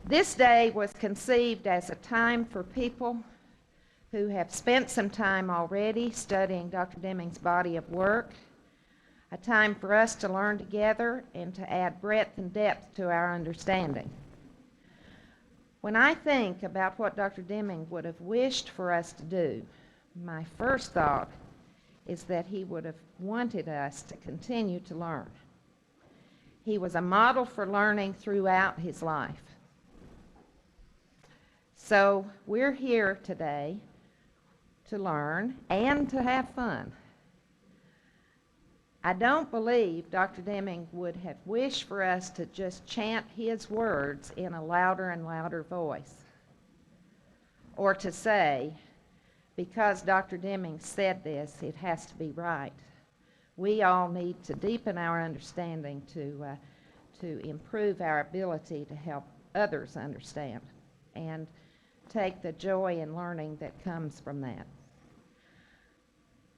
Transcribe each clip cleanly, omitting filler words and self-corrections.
This day was conceived as a time for people who have spent some time already studying Dr. Deming's body of work, a time for us to learn together and to add breadth and depth to our understanding. When I think about what Dr. Deming would have wished for us to do, my first thought is that he would have wanted us to continue to learn. He was a model for learning throughout his life. So we're here today to learn and to have fun. I don't believe Dr. Deming would have wished for us to just chant his words in a louder and louder voice, or to say, because Dr. Deming said this, it has to be right. We all need to deepen our understanding to improve our ability to help others understand and take the joy in learning that comes from that.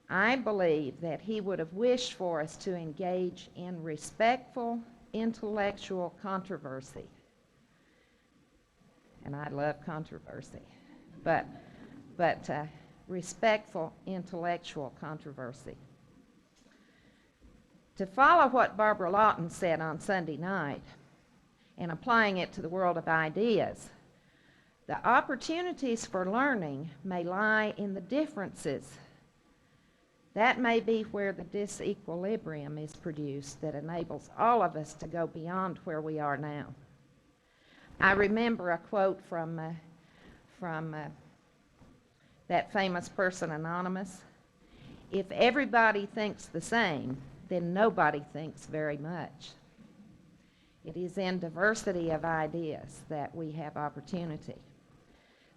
I believe that he would have wished for us to engage in respectful intellectual controversy. And I love controversy, but respectful intellectual controversy. To follow what Barbara Lawton said on Sunday night and applying it to the world of ideas, the opportunities for learning may lie in the differences. That may be where the disequilibrium is produced that enables all of us to go beyond where we are now. I remember a quote from that famous person, Anonymous. If everybody thinks the same, then nobody thinks very much. It is in diversity of ideas that we have opportunity.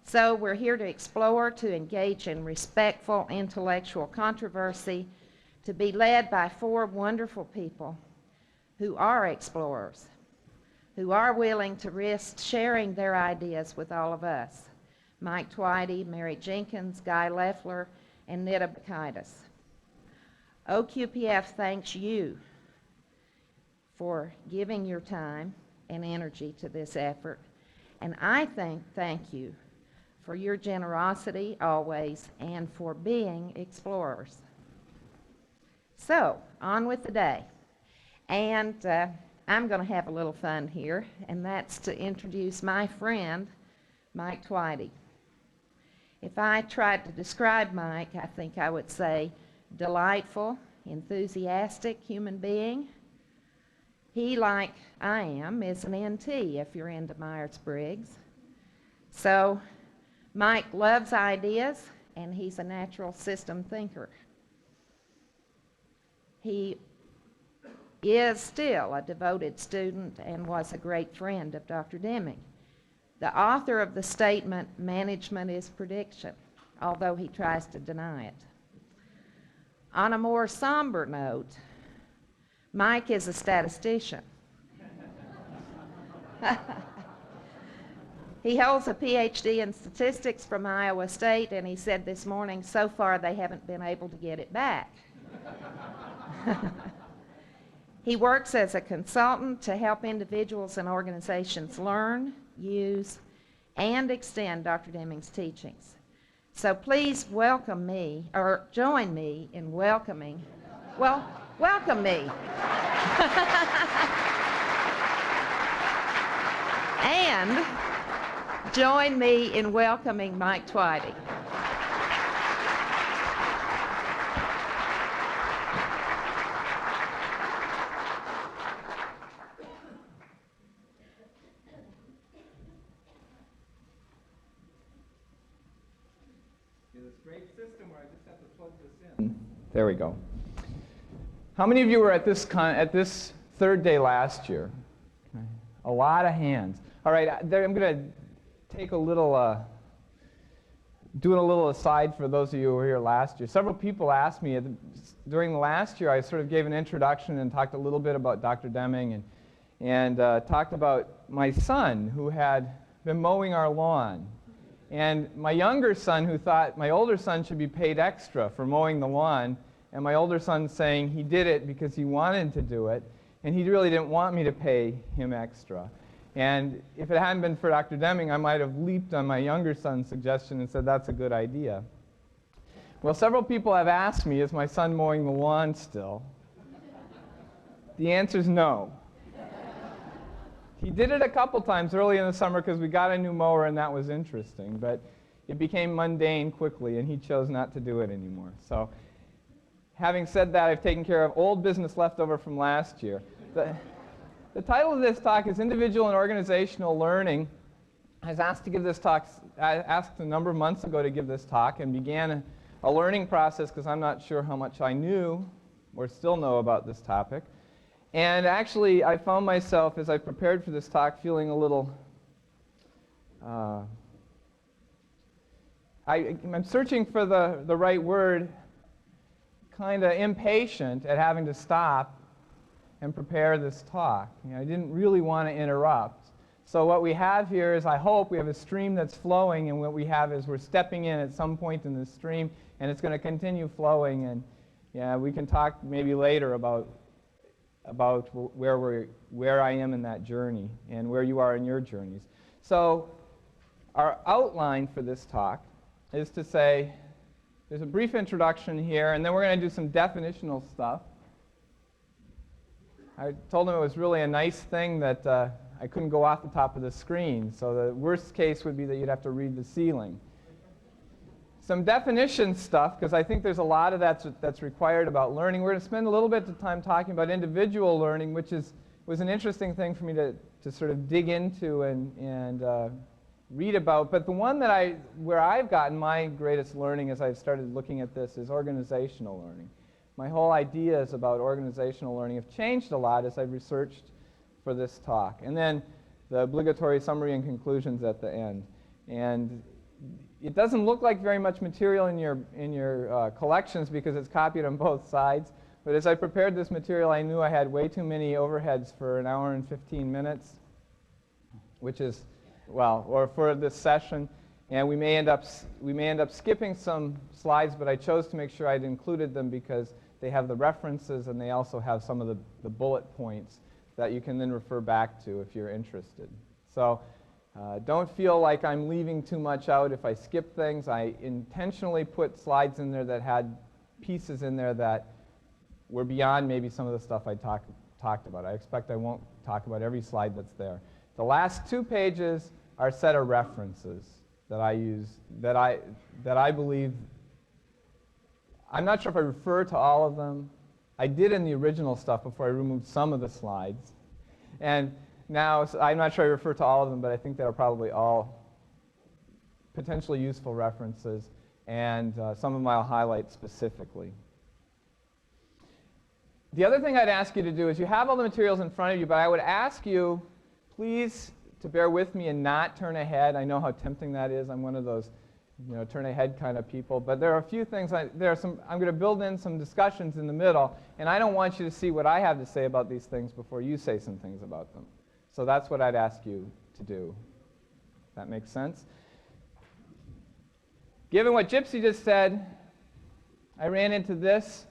So we're here to explore, to engage in respectful intellectual controversy, to be led by four wonderful people who are explorers, who are willing to risk sharing their ideas with all of us. Mike Tveite, Mary Jenkins, Guy Leffler, and Nita Bakaitis. OQPF thanks you for giving your time and energy to this effort, and I thank you for your generosity always and for being explorers. So, on with the day. And I'm going to have a little fun here, and that's to introduce my friend, Mike Tveite. If I tried to describe Mike, I think I would say delightful, enthusiastic human being. He, like I am, is an NT if you're into Myers-Briggs. So Mike loves ideas, and he's a natural system thinker. He is still a devoted student and was a great friend of Dr. Deming, the author of the statement, "Management is prediction," although he tries to deny it. On a more somber note, Mike is a statistician. He holds a PhD in statistics from Iowa State, and he said this morning, so far they haven't been able to get it back. He works as a consultant to help individuals and organizations learn, use, and extend Dr. Deming's teachings. So please welcome me, or join me in welcoming, welcome me. And join me in welcoming Mike Tveite. There we go. How many of you were at this third day last year? A lot of hands. All right, I'm going to take a little, doing a little aside for those of you who were here last year. Several people asked me, during the last year I sort of gave an introduction and talked a little bit about Dr. Deming and talked about my son who had been mowing our lawn. And my younger son who thought my older son should be paid extra for mowing the lawn, and my older son saying he did it because he wanted to do it, and he really didn't want me to pay him extra. And if it hadn't been for Dr. Deming, I might have leaped on my younger son's suggestion and said, that's a good idea. Well, several people have asked me, is my son mowing the lawn still? The answer is no. He did it a couple times early in the summer because we got a new mower and that was interesting, but it became mundane quickly and he chose not to do it anymore. So having said that, I've taken care of old business left over from last year. The title of this talk is Individual and Organizational Learning. I was asked to give this talk, I asked a number of months ago to give this talk and began a learning process because I'm not sure how much I knew or still know about this topic. And actually, I found myself, as I prepared for this talk, feeling a little, I'm searching for the right word, kind of impatient at having to stop and prepare this talk. You know, I didn't really want to interrupt. So what we have here is, I hope, we have a stream that's flowing, and what we have is we're stepping in at some point in the stream, and it's going to continue flowing, and yeah, we can talk maybe later about where I am in that journey and where you are in your journeys. So our outline for this talk is to say, there's a brief introduction here, and then we're going to do some definitional stuff. I told him it was really a nice thing that I couldn't go off the top of the screen, so the worst case would be that you'd have to read the ceiling. Some definition stuff, because I think there's a lot of that's required about learning. We're going to spend a little bit of time talking about individual learning, which was an interesting thing for me to sort of dig into and read about. But the one where I've gotten my greatest learning as I've started looking at this is organizational learning. My whole ideas about organizational learning have changed a lot as I've researched for this talk. And then the obligatory summary and conclusions at the end. And it doesn't look like very much material in your collections because it's copied on both sides. But as I prepared this material, I knew I had way too many overheads for an hour and 15 minutes, which is, well, or for this session. And we may end up skipping some slides, but I chose to make sure I'd included them because they have the references and they also have some of the bullet points that you can then refer back to if you're interested. So don't feel like I'm leaving too much out if I skip things. I intentionally put slides in there that had pieces in there that were beyond maybe some of the stuff I talked about. I expect I won't talk about every slide that's there. The last 2 pages are a set of references that I use, that I believe. I'm not sure if I refer to all of them. I did in the original stuff before I removed some of the slides. And now, I'm not sure I refer to all of them, but I think they're probably all potentially useful references, and some of them I'll highlight specifically. The other thing I'd ask you to do is, you have all the materials in front of you, but I would ask you, please, to bear with me and not turn ahead. I know how tempting that is. I'm one of those, turn ahead kind of people. But there are a few things, I'm going to build in some discussions in the middle, and I don't want you to see what I have to say about these things before you say some things about them. So that's what I'd ask you to do. That makes sense? Given what Gipsie just said, I ran into this.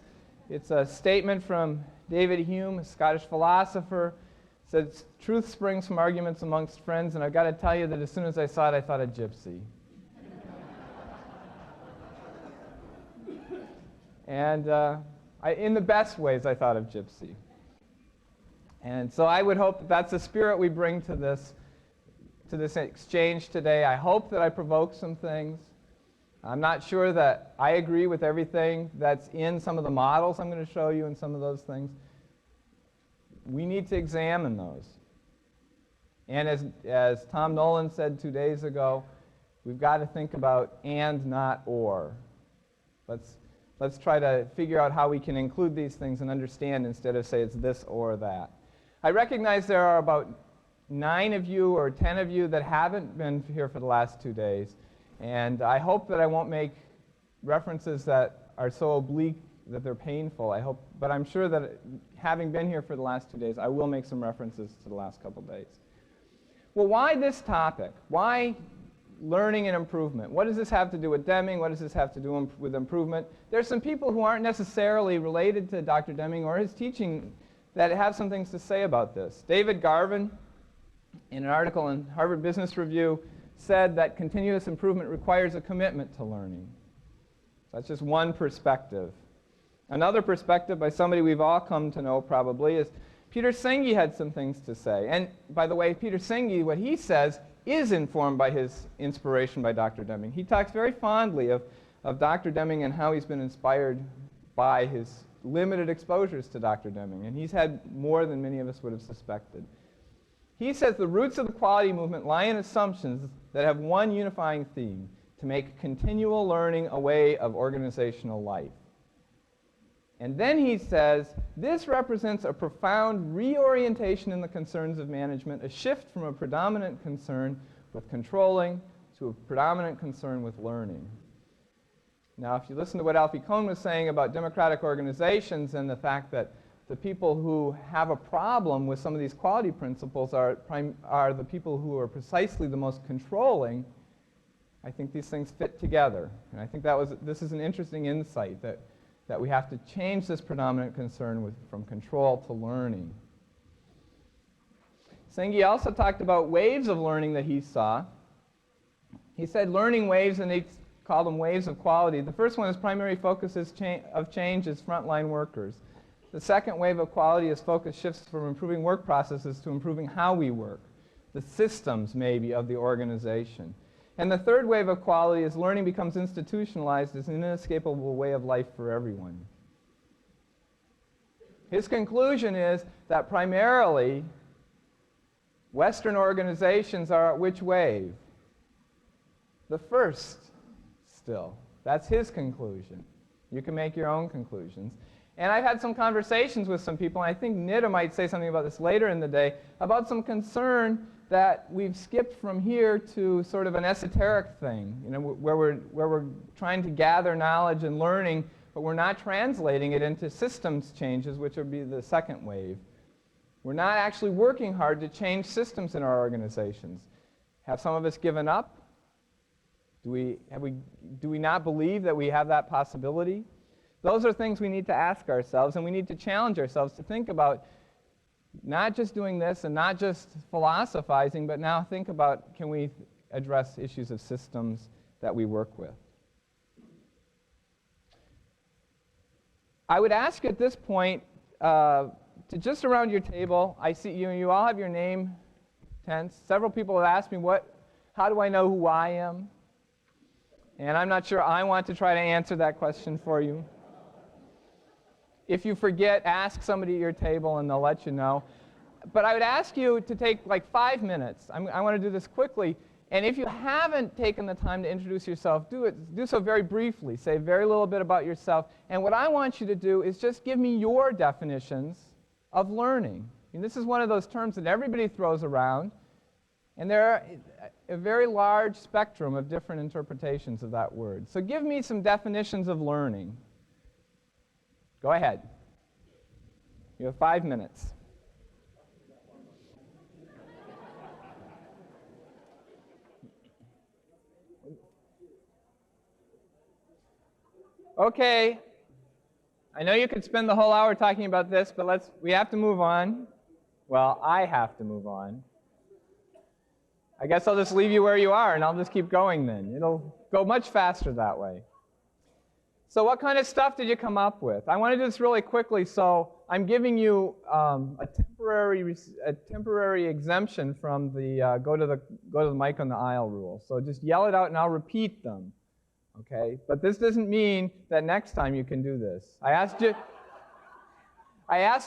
It's a statement from David Hume, a Scottish philosopher. It says, truth springs from arguments amongst friends, and I've got to tell you that as soon as I saw it, I thought of Gipsie. And in the best ways, I thought of Gipsie. And so I would hope that that's the spirit we bring to this exchange today. I hope that I provoke some things. I'm not sure that I agree with everything that's in some of the models I'm going to show you and some of those things. We need to examine those. And as Tom Nolan said 2 days ago, we've got to think about and, not or. Let's try to figure out how we can include these things and understand instead of say it's this or that. I recognize there are about 9 of you or 10 of you that haven't been here for the last 2 days. And I hope that I won't make references that are so oblique that they're painful. But I'm sure that having been here for the last 2 days, I will make some references to the last couple days. Well, why this topic? Why learning and improvement? What does this have to do with Deming? What does this have to do with improvement? There's some people who aren't necessarily related to Dr. Deming or his teaching that have some things to say about this. David Garvin in an article in Harvard Business Review, said that continuous improvement requires a commitment to learning. So that's just one perspective. Another perspective by somebody we've all come to know probably is Peter Senge had some things to say. And by the way, Peter Senge, what he says is informed by his inspiration by Dr. Deming. He talks very fondly of Dr. Deming and how he's been inspired by his limited exposures to Dr. Deming. And he's had more than many of us would have suspected. He says the roots of the quality movement lie in assumptions that have one unifying theme: to make continual learning a way of organizational life. And then he says, this represents a profound reorientation in the concerns of management, a shift from a predominant concern with controlling to a predominant concern with learning. Now, if you listen to what Alfie Kohn was saying about democratic organizations and the fact that the people who have a problem with some of these quality principles are the people who are precisely the most controlling, I think these things fit together. And I think this is an interesting insight, that we have to change this predominant concern from control to learning. Senge also talked about waves of learning that he saw. He said learning waves, and he called them waves of quality. The first one is primary focus of change is frontline workers. The second wave of quality is focus shifts from improving work processes to improving how we work, the systems maybe of the organization. And the third wave of quality is learning becomes institutionalized as an inescapable way of life for everyone. His conclusion is that primarily Western organizations are at which wave? The first still. That's his conclusion. You can make your own conclusions. And I've had some conversations with some people, and I think Nida might say something about this later in the day, about some concern that we've skipped from here to sort of an esoteric thing, where we're trying to gather knowledge and learning, but we're not translating it into systems changes, which would be the second wave. We're not actually working hard to change systems in our organizations. Have some of us given up? Do we not believe that we have that possibility? Those are things we need to ask ourselves, and we need to challenge ourselves to think about not just doing this and not just philosophizing, but now think about, can we address issues of systems that we work with? I would ask at this point to just around your table, I see you all have your name tents. Several people have asked me, how do I know who I am? And I'm not sure I want to try to answer that question for you. If you forget, ask somebody at your table and they'll let you know. But I would ask you to take like 5 minutes. I want to do this quickly. And if you haven't taken the time to introduce yourself, do so very briefly. Say very little bit about yourself. And what I want you to do is just give me your definitions of learning. And this is one of those terms that everybody throws around. And there are a very large spectrum of different interpretations of that word. So give me some definitions of learning. Go ahead. You have 5 minutes. Okay. I know you could spend the whole hour talking about this, but we have to move on. Well, I have to move on. I guess I'll just leave you where you are, and I'll just keep going then. It'll go much faster that way. So what kind of stuff did you come up with? I want to do this really quickly, so I'm giving you a temporary exemption from the go to the mic on the aisle rule. So just yell it out, and I'll repeat them. Okay? But this doesn't mean that next time you can do this. I asked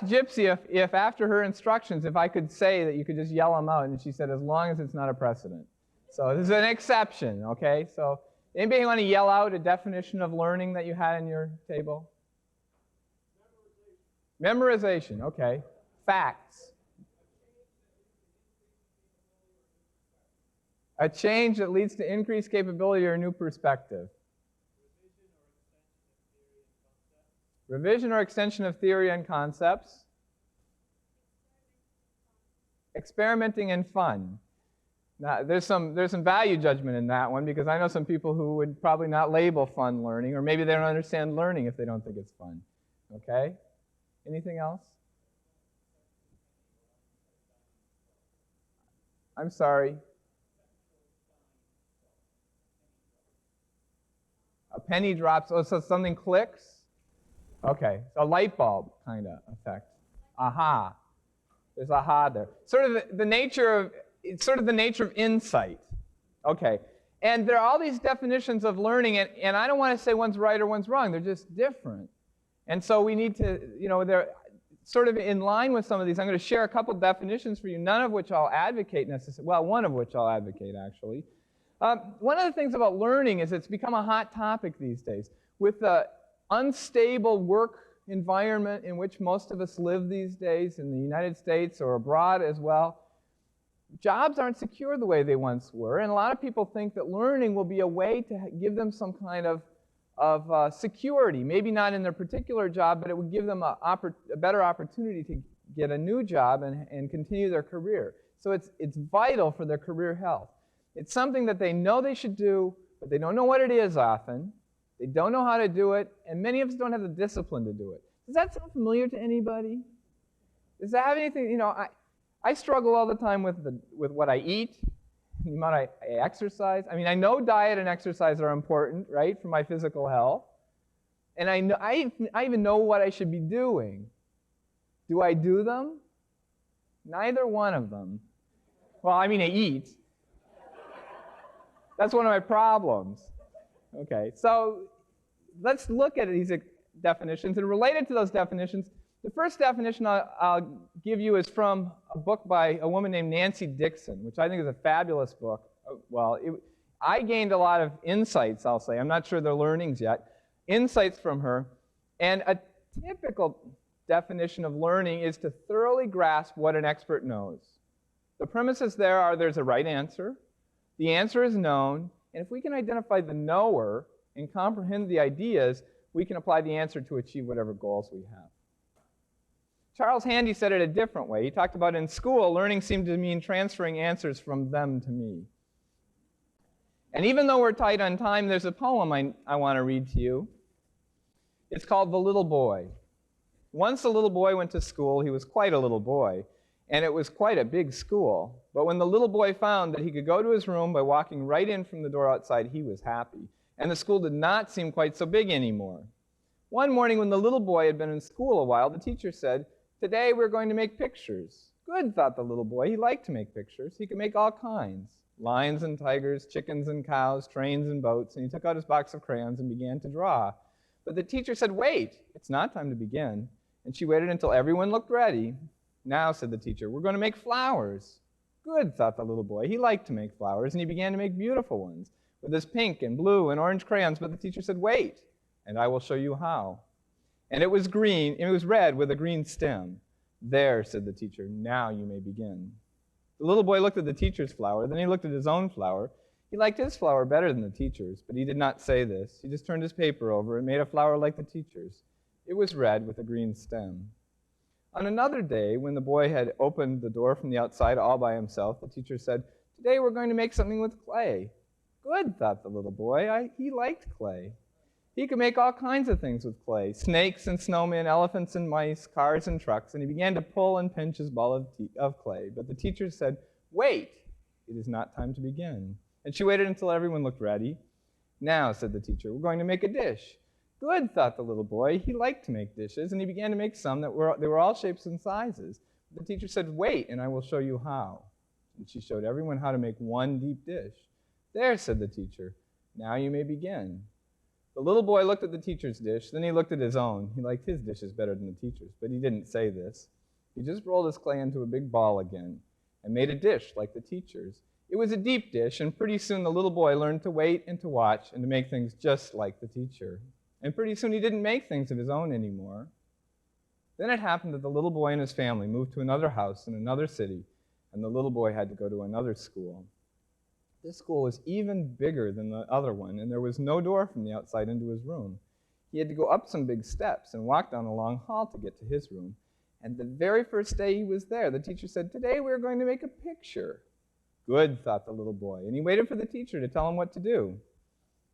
Gipsie if after her instructions, if I could say that you could just yell them out, and she said, as long as it's not a precedent. So this is an exception, okay? So anybody want to yell out a definition of learning that you had on your table? Memorization, okay. Facts. A change that leads to increased capability or new perspective. Revision or extension of theory and concepts. Experimenting and fun. Now, there's some value judgment in that one, because I know some people who would probably not label fun learning, or maybe they don't understand learning if they don't think it's fun. Okay? Anything else? I'm sorry. A penny drops, oh, so something clicks? Okay, so a light bulb kind of effect. Aha. There's aha there. Sort of the nature of, it's sort of the nature of insight. Okay, and there are all these definitions of learning, and I don't want to say one's right or one's wrong. They're just different. And so we need to, they're sort of in line with some of these. I'm going to share a couple definitions for you, none of which I'll advocate necessarily. Well, one of which I'll advocate, actually. One of the things about learning is it's become a hot topic these days. With the unstable work environment in which most of us live these days in the United States or abroad as well, jobs aren't secure the way they once were, and a lot of people think that learning will be a way to give them some kind of security. Maybe not in their particular job, but it would give them a better opportunity to get a new job and continue their career. So it's vital for their career health. It's something that they know they should do, but they don't know what it is often. They don't know how to do it, and many of us don't have the discipline to do it. Does that sound familiar to anybody? Does that have anything, I struggle all the time with what I eat, the amount I exercise. I mean, I know diet and exercise are important, right, for my physical health. And I even know what I should be doing. Do I do them? Neither one of them. Well, I mean, I eat. That's one of my problems. Okay, so let's look at these definitions. And related to those definitions, the first definition I'll give you is from a book by a woman named Nancy Dixon, which I think is a fabulous book. Well, I gained a lot of insights, I'll say. I'm not sure they're learnings yet. Insights from her. And a typical definition of learning is to thoroughly grasp what an expert knows. The premises there are there's a right answer, the answer is known, and if we can identify the knower and comprehend the ideas, we can apply the answer to achieve whatever goals we have. Charles Handy said it a different way. He talked about in school, learning seemed to mean transferring answers from them to me. And even though we're tight on time, there's a poem I want to read to you. It's called The Little Boy. Once a little boy went to school. He was quite a little boy, and it was quite a big school. But when the little boy found that he could go to his room by walking right in from the door outside, he was happy. And the school did not seem quite so big anymore. One morning when the little boy had been in school a while, the teacher said, "Today we're going to make pictures." Good, thought the little boy. He liked to make pictures. He could make all kinds. Lions and tigers, chickens and cows, trains and boats. And he took out his box of crayons and began to draw. But the teacher said, "Wait, it's not time to begin." And she waited until everyone looked ready. "Now," said the teacher, "we're going to make flowers." Good, thought the little boy. He liked to make flowers, and he began to make beautiful ones with his pink and blue and orange crayons. But the teacher said, "Wait, and I will show you how." And it was green, it was red with a green stem. "There," said the teacher, "now you may begin." The little boy looked at the teacher's flower, then he looked at his own flower. He liked his flower better than the teacher's, but he did not say this. He just turned his paper over and made a flower like the teacher's. It was red with a green stem. On another day, when the boy had opened the door from the outside all by himself, the teacher said, "Today we're going to make something with clay." Good, thought the little boy. He liked clay. He could make all kinds of things with clay, snakes and snowmen, elephants and mice, cars and trucks, and he began to pull and pinch his ball of clay. But the teacher said, "Wait, it is not time to begin." And she waited until everyone looked ready. "Now," said the teacher, "we're going to make a dish." Good, thought the little boy. He liked to make dishes, and he began to make some they were all shapes and sizes. The teacher said, "Wait, and I will show you how." And she showed everyone how to make one deep dish. "There," said the teacher, "now you may begin." The little boy looked at the teacher's dish, then he looked at his own. He liked his dishes better than the teacher's, but he didn't say this. He just rolled his clay into a big ball again and made a dish like the teacher's. It was a deep dish, and pretty soon the little boy learned to wait and to watch and to make things just like the teacher. And pretty soon he didn't make things of his own anymore. Then it happened that the little boy and his family moved to another house in another city, and the little boy had to go to another school. This school was even bigger than the other one, and there was no door from the outside into his room. He had to go up some big steps and walk down a long hall to get to his room. And the very first day he was there, the teacher said, "Today we're going to make a picture." Good, thought the little boy, and he waited for the teacher to tell him what to do.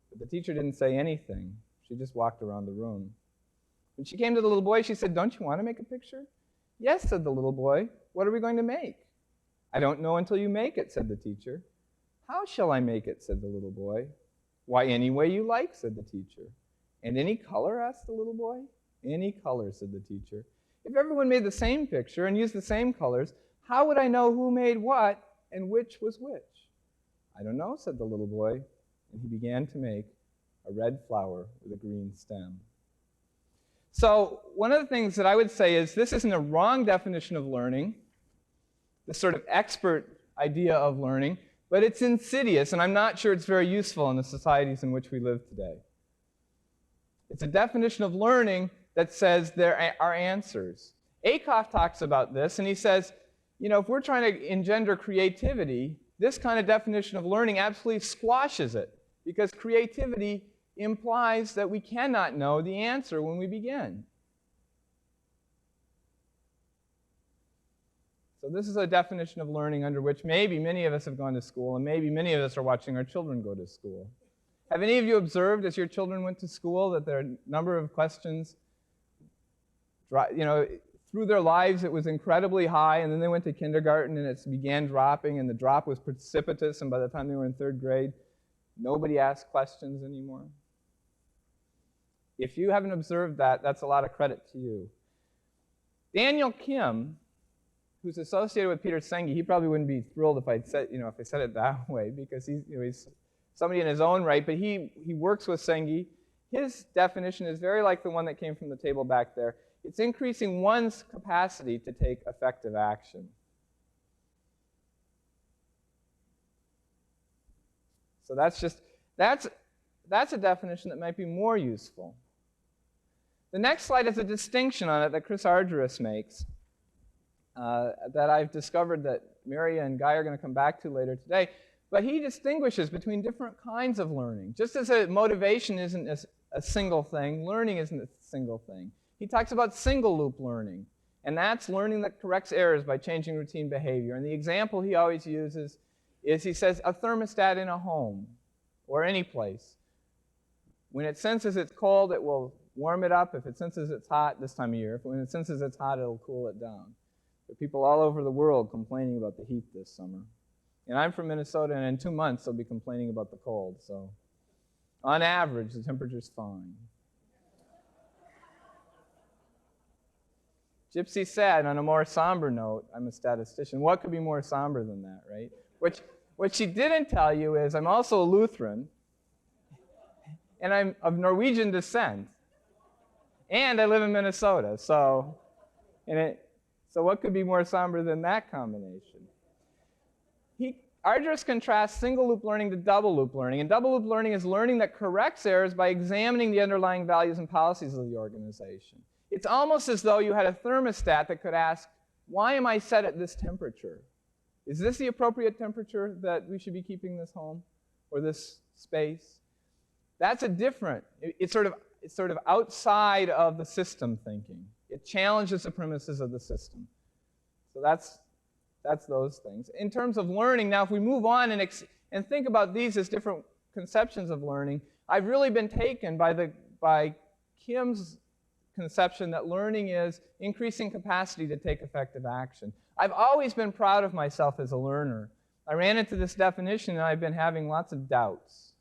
But the teacher didn't say anything. She just walked around the room. When she came to the little boy, she said, "Don't you want to make a picture?" "Yes," said the little boy. "What are we going to make?" "I don't know until you make it," said the teacher. "How shall I make it?" said the little boy. "Why, any way you like," said the teacher. "And any color?" asked the little boy. "Any color," said the teacher. "If everyone made the same picture and used the same colors, how would I know who made what and which was which?" "I don't know," said the little boy, and he began to make a red flower with a green stem. So one of the things that I would say is this isn't a wrong definition of learning, this sort of expert idea of learning, but it's insidious, and I'm not sure it's very useful in the societies in which we live today. It's a definition of learning that says there are answers. Acuff talks about this, and he says, if we're trying to engender creativity, this kind of definition of learning absolutely squashes it, because creativity implies that we cannot know the answer when we begin. So this is a definition of learning under which maybe many of us have gone to school, and maybe many of us are watching our children go to school. Have any of you observed as your children went to school that there are a number of questions, through their lives it was incredibly high, and then they went to kindergarten and it began dropping, and the drop was precipitous, and by the time they were in third grade, nobody asked questions anymore? If you haven't observed that, that's a lot of credit to you. Daniel Kim, who's associated with Peter Senge, he probably wouldn't be thrilled if I said it that way, because he's somebody in his own right, but he works with Senge. His definition is very like the one that came from the table back there. It's increasing one's capacity to take effective action. So that's a definition that might be more useful. The next slide has a distinction on it that Chris Argyris makes, that I've discovered that Maria and Guy are going to come back to later today. But he distinguishes between different kinds of learning. Just as a motivation isn't a single thing, learning isn't a single thing. He talks about single-loop learning, and that's learning that corrects errors by changing routine behavior. And the example he always uses is, he says, a thermostat in a home or any place. When it senses it's cold, it will warm it up. If it senses it's hot this time of year, when it senses it's hot, it'll cool it down. There are people all over the world complaining about the heat this summer. And I'm from Minnesota, and in 2 months, they'll be complaining about the cold. So on average, the temperature's fine. Gipsie said, on a more somber note, I'm a statistician, what could be more somber than that, right? What she didn't tell you is I'm also a Lutheran, and I'm of Norwegian descent, and I live in Minnesota. So what could be more somber than that combination? Argyris contrasts single-loop learning to double-loop learning, and double-loop learning is learning that corrects errors by examining the underlying values and policies of the organization. It's almost as though you had a thermostat that could ask, why am I set at this temperature? Is this the appropriate temperature that we should be keeping this home or this space? That's a different, it's sort of outside of the system thinking. It challenges the premises of the system. So that's those things. In terms of learning, now if we move on and think about these as different conceptions of learning, I've really been taken by Kim's conception that learning is increasing capacity to take effective action. I've always been proud of myself as a learner. I ran into this definition and I've been having lots of doubts.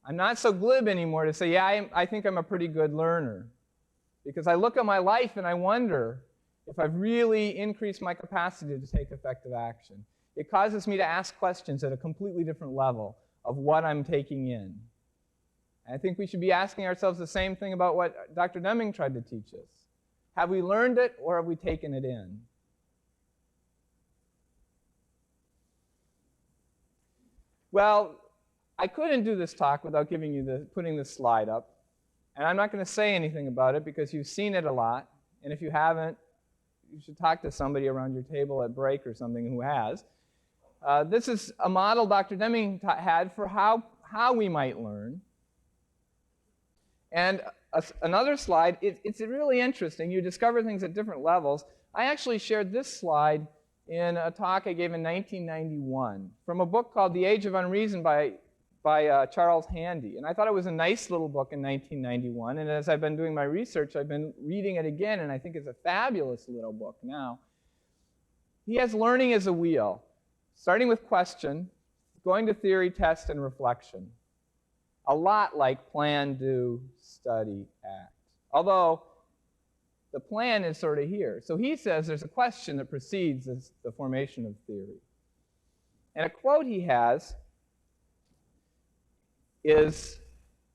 I'm not so glib anymore to say, yeah, I think I'm a pretty good learner. Because I look at my life and I wonder if I've really increased my capacity to take effective action. It causes me to ask questions at a completely different level of what I'm taking in. And I think we should be asking ourselves the same thing about what Dr. Deming tried to teach us. Have we learned it or have we taken it in? Well, I couldn't do this talk without putting this slide up. And I'm not going to say anything about it because you've seen it a lot. And if you haven't, you should talk to somebody around your table at break or something who has. This is a model Dr. Deming had for how we might learn. And another slide, it's really interesting. You discover things at different levels. I actually shared this slide in a talk I gave in 1991 from a book called The Age of Unreason by Charles Handy. And I thought it was a nice little book in 1991. And as I've been doing my research, I've been reading it again, and I think it's a fabulous little book now. he has learning as a wheel, starting with question, going to theory, test, and reflection. A lot like plan, do, study, act. Although the plan is sort of here. So he says there's a question that precedes the formation of theory. And a quote he has is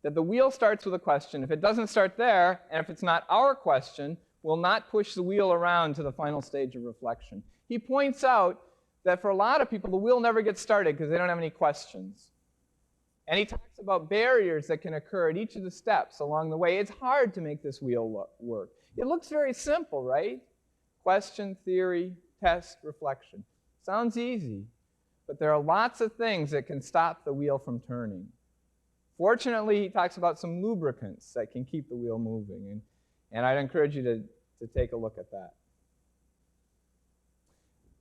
that the wheel starts with a question. If it doesn't start there, and if it's not our question, we'll not push the wheel around to the final stage of reflection. He points out that for a lot of people, the wheel never gets started because they don't have any questions. And he talks about barriers that can occur at each of the steps along the way. It's hard to make this wheel work. It looks very simple, right? Question, theory, test, reflection. Sounds easy, but there are lots of things that can stop the wheel from turning. Fortunately, he talks about some lubricants that can keep the wheel moving, and I'd encourage you to take a look at that.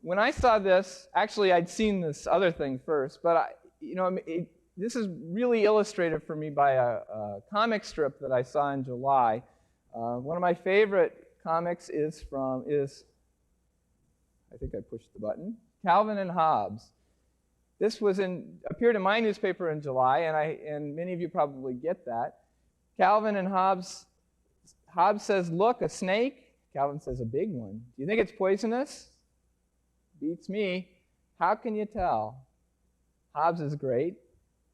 When I saw this, actually I'd seen this other thing first, but this is really illustrated for me by a comic strip that I saw in July. One of my favorite comics is I think I pushed the button, Calvin and Hobbes. This appeared in my newspaper in July, and many of you probably get that. Calvin and Hobbes says, "Look, a snake." Calvin says, "A big one. Do you think it's poisonous?" Beats me. "How can you tell?" Hobbes is great.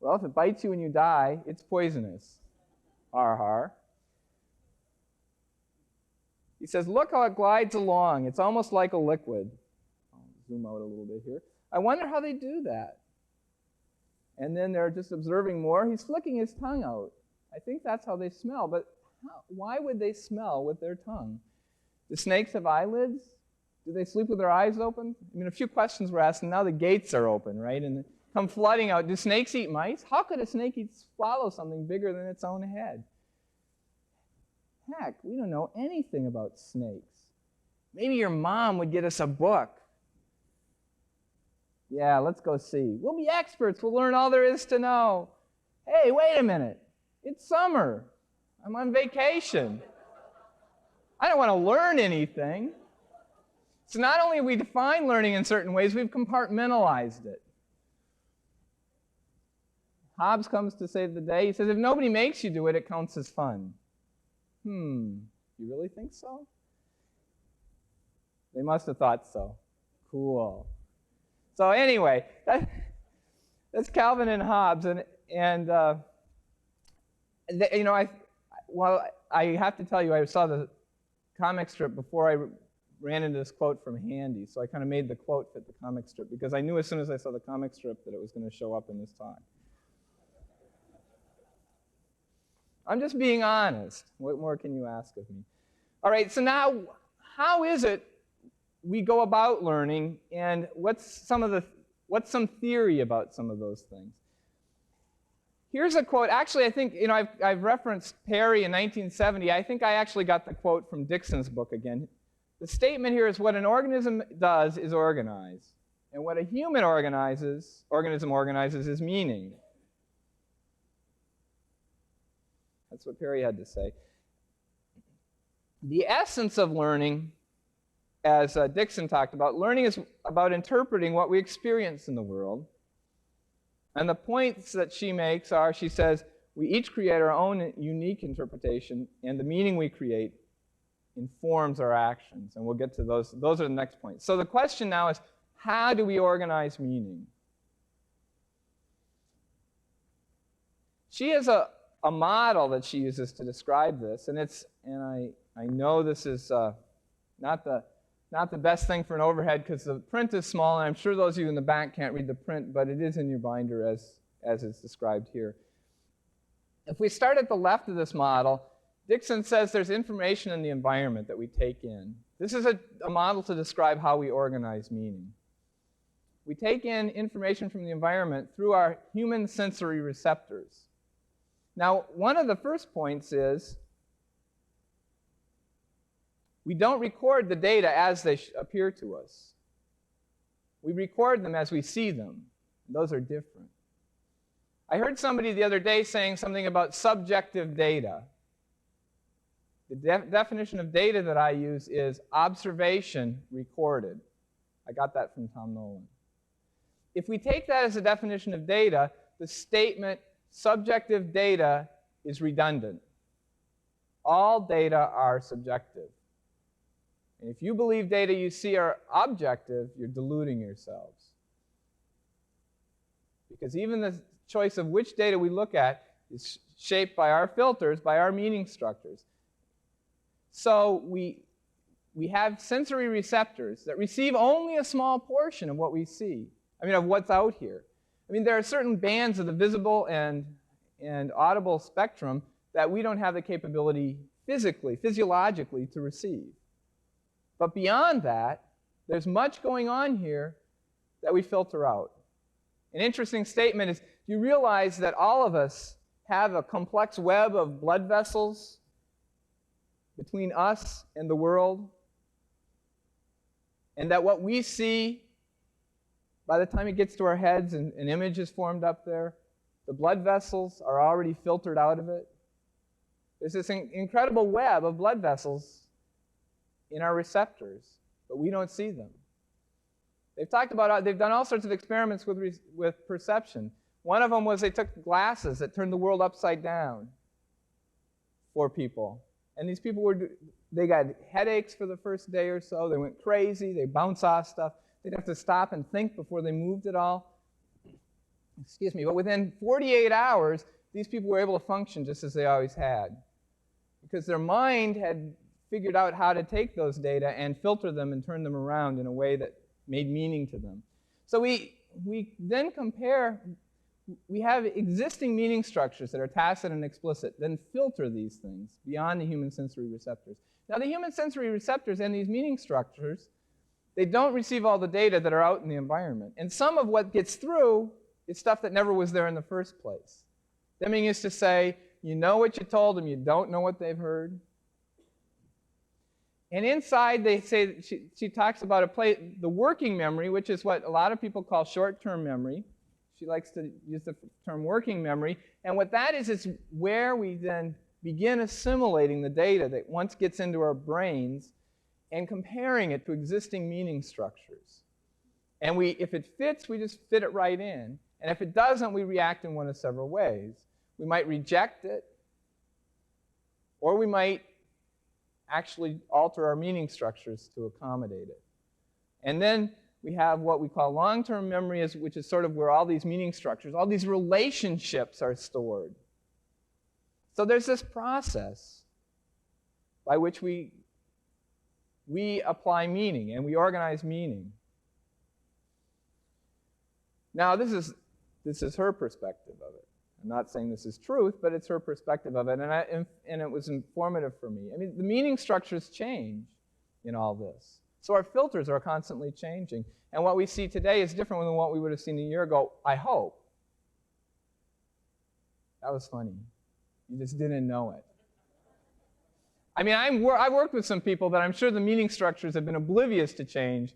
"Well, if it bites you and you die, it's poisonous." Har har. He says, "Look how it glides along. It's almost like a liquid." I'll zoom out a little bit here. "I wonder how they do that." And then they're just observing more. He's flicking his tongue out. I think that's how they smell, but why would they smell with their tongue? Do snakes have eyelids? Do they sleep with their eyes open? I mean, a few questions were asked, and now the gates are open, right? And they come flooding out. Do snakes eat mice? How could a snake swallow something bigger than its own head? Heck, we don't know anything about snakes. Maybe your mom would get us a book. Yeah, let's go see. We'll be experts. We'll learn all there is to know. Hey, wait a minute. It's summer. I'm on vacation. I don't want to learn anything. So not only have we defined learning in certain ways, we've compartmentalized it. Hobbes comes to save the day. He says, if nobody makes you do it, it counts as fun. You really think so? They must have thought so. Cool. So anyway, that's Calvin and Hobbes, and I have to tell you, I saw the comic strip before I ran into this quote from Handy, so I kind of made the quote fit the comic strip because I knew as soon as I saw the comic strip that it was going to show up in this talk. I'm just being honest. What more can you ask of me? All right, so now, how is it we go about learning, and what's some theory about some of those things? Here's a quote. Actually, I think, I've referenced Perry in 1970. I think I actually got the quote from Dixon's book again. The statement here is, what an organism does is organize, and what a human organism organizes is meaning. That's what Perry had to say. The essence of learning, as Dixon talked about, learning is about interpreting what we experience in the world. And the points that she makes are, she says, we each create our own unique interpretation, and the meaning we create informs our actions. And we'll get to those. Those are the next points. So the question now is, how do we organize meaning? She has a model that she uses to describe this, and I know this is not the best thing for an overhead because the print is small, and I'm sure those of you in the back can't read the print, but it is in your binder as it's described here. If we start at the left of this model, Dixon says there's information in the environment that we take in. This is a model to describe how we organize meaning. We take in information from the environment through our human sensory receptors. Now, one of the first points is we don't record the data as they appear to us. We record them as we see them. Those are different. I heard somebody the other day saying something about subjective data. The definition of data that I use is observation recorded. I got that from Tom Nolan. If we take that as a definition of data, the statement subjective data is redundant. All data are subjective. And if you believe data you see are objective, you're deluding yourselves. Because even the choice of which data we look at is shaped by our filters, by our meaning structures. So we have sensory receptors that receive only a small portion of what we see. I mean, of what's out here. I mean, there are certain bands of the visible and audible spectrum that we don't have the capability physically, physiologically, to receive. But beyond that, there's much going on here that we filter out. An interesting statement is, do you realize that all of us have a complex web of blood vessels between us and the world? And that what we see, by the time it gets to our heads and an image is formed up there, the blood vessels are already filtered out of it. There's this incredible web of blood vessels in our receptors, but we don't see them. They've done all sorts of experiments with perception. One of them was they took glasses that turned the world upside down for people. And these people they got headaches for the first day or so. They went crazy. They bounce off stuff. They'd have to stop and think before they moved it all. Excuse me. But within 48 hours, these people were able to function just as they always had, because their mind had figured out how to take those data and filter them and turn them around in a way that made meaning to them. So we then compare, we have existing meaning structures that are tacit and explicit, then filter these things beyond the human sensory receptors. Now, the human sensory receptors and these meaning structures, they don't receive all the data that are out in the environment. And some of what gets through is stuff that never was there in the first place. Deming used to say, you know what you told them, you don't know what they've heard. And inside, they say, she talks about the working memory, which is what a lot of people call short-term memory. She likes to use the term working memory. And what that is where we then begin assimilating the data that once gets into our brains and comparing it to existing meaning structures. And if it fits, we just fit it right in. And if it doesn't, we react in one of several ways. We might reject it, or we might actually alter our meaning structures to accommodate it. And then we have what we call long-term memory, which is sort of where all these meaning structures, all these relationships are stored. So there's this process by which we apply meaning and we organize meaning. Now, this is her perspective of it. I'm not saying this is truth, but it's her perspective of it, and it was informative for me. I mean, the meaning structures change in all this. So our filters are constantly changing. And what we see today is different than what we would have seen a year ago, I hope. That was funny. You just didn't know it. I mean, I've worked with some people that I'm sure the meaning structures have been oblivious to change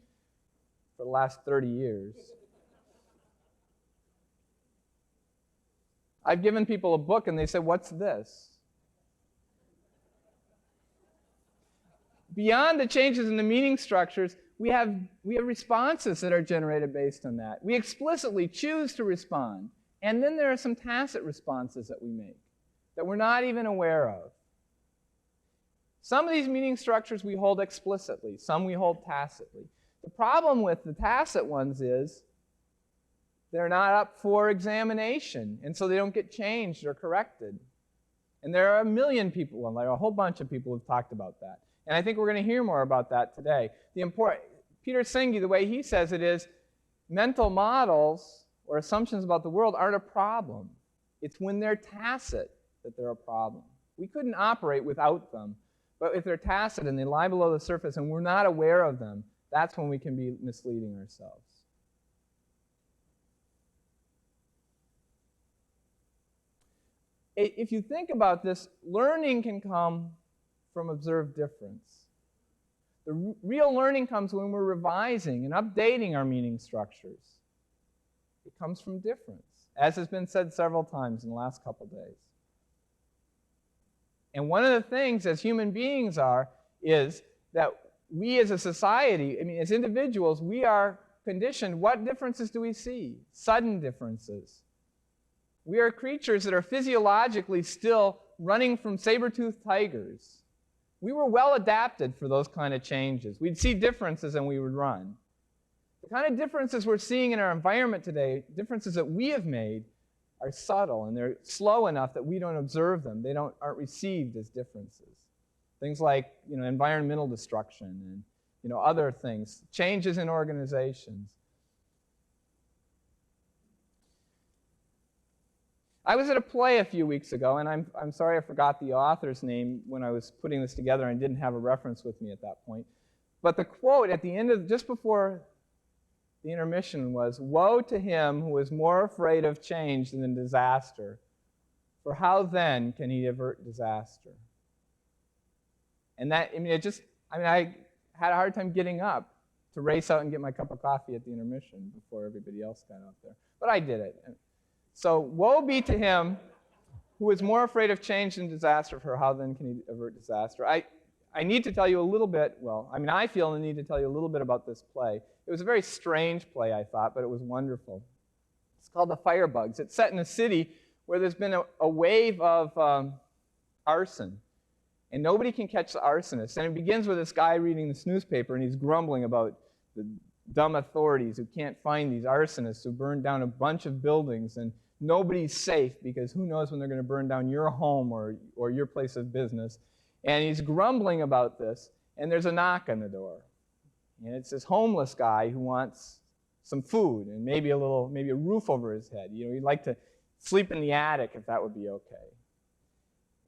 for the last 30 years. I've given people a book and they said, what's this? Beyond the changes in the meaning structures, we have responses that are generated based on that. We explicitly choose to respond. And then there are some tacit responses that we make that we're not even aware of. Some of these meaning structures we hold explicitly. Some we hold tacitly. The problem with the tacit ones is they're not up for examination, and so they don't get changed or corrected. And there are a million people, well, there are a whole bunch of people who've talked about that. And I think we're going to hear more about that today. Peter Senge, the way he says it is, mental models or assumptions about the world aren't a problem. It's when they're tacit that they're a problem. We couldn't operate without them. But if they're tacit and they lie below the surface and we're not aware of them, that's when we can be misleading ourselves. If you think about this, learning can come from observed difference. The real learning comes when we're revising and updating our meaning structures. It comes from difference, as has been said several times in the last couple days. And one of the things as human beings is that we as a society, I mean, as individuals, we are conditioned. What differences do we see? Sudden differences. We are creatures that are physiologically still running from saber-toothed tigers. We were well adapted for those kind of changes. We'd see differences and we would run. The kind of differences we're seeing in our environment today, differences that we have made, are subtle, and they're slow enough that we don't observe them. They aren't received as differences. Things like, environmental destruction and, other things, changes in organizations. I was at a play a few weeks ago, and I'm sorry I forgot the author's name when I was putting this together and didn't have a reference with me at that point. But the quote at the end just before the intermission was, "Woe to him who is more afraid of change than disaster, for how then can he avert disaster?" And that, I had a hard time getting up to race out and get my cup of coffee at the intermission before everybody else got out there. But I did it. So, woe be to him who is more afraid of change than disaster, for how then can he avert disaster? I need to tell you a little bit, I feel the need to tell you a little bit about this play. It was a very strange play, I thought, but it was wonderful. It's called The Firebugs. It's set in a city where there's been a wave of arson, and nobody can catch the arsonists. And it begins with this guy reading this newspaper, and he's grumbling about the dumb authorities who can't find these arsonists who burned down a bunch of buildings, and nobody's safe because who knows when they're going to burn down your home or your place of business. And he's grumbling about this, and there's a knock on the door. And it's this homeless guy who wants some food and maybe a roof over his head. He'd like to sleep in the attic if that would be okay.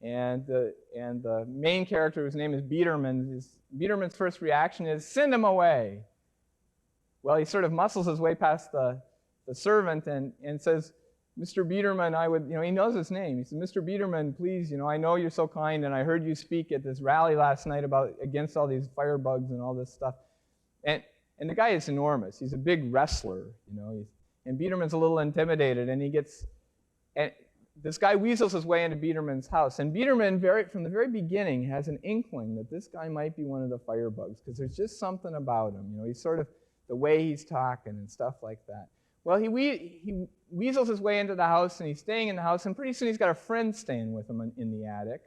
And the main character, whose name is Biederman's first reaction is, "Send him away." Well, he sort of muscles his way past the servant and says, "Mr. Biederman, he knows his name. He says, 'Mr. Biederman, please, I know you're so kind, and I heard you speak at this rally last night against all these firebugs and all this stuff.'" And the guy is enormous. He's a big wrestler, and Biederman's a little intimidated, and this guy weasels his way into Biederman's house. And Biederman, from the very beginning, has an inkling that this guy might be one of the firebugs, because there's just something about him. He's sort of the way he's talking and stuff like that. Well, he weasels his way into the house, and he's staying in the house, and pretty soon he's got a friend staying with him in the attic.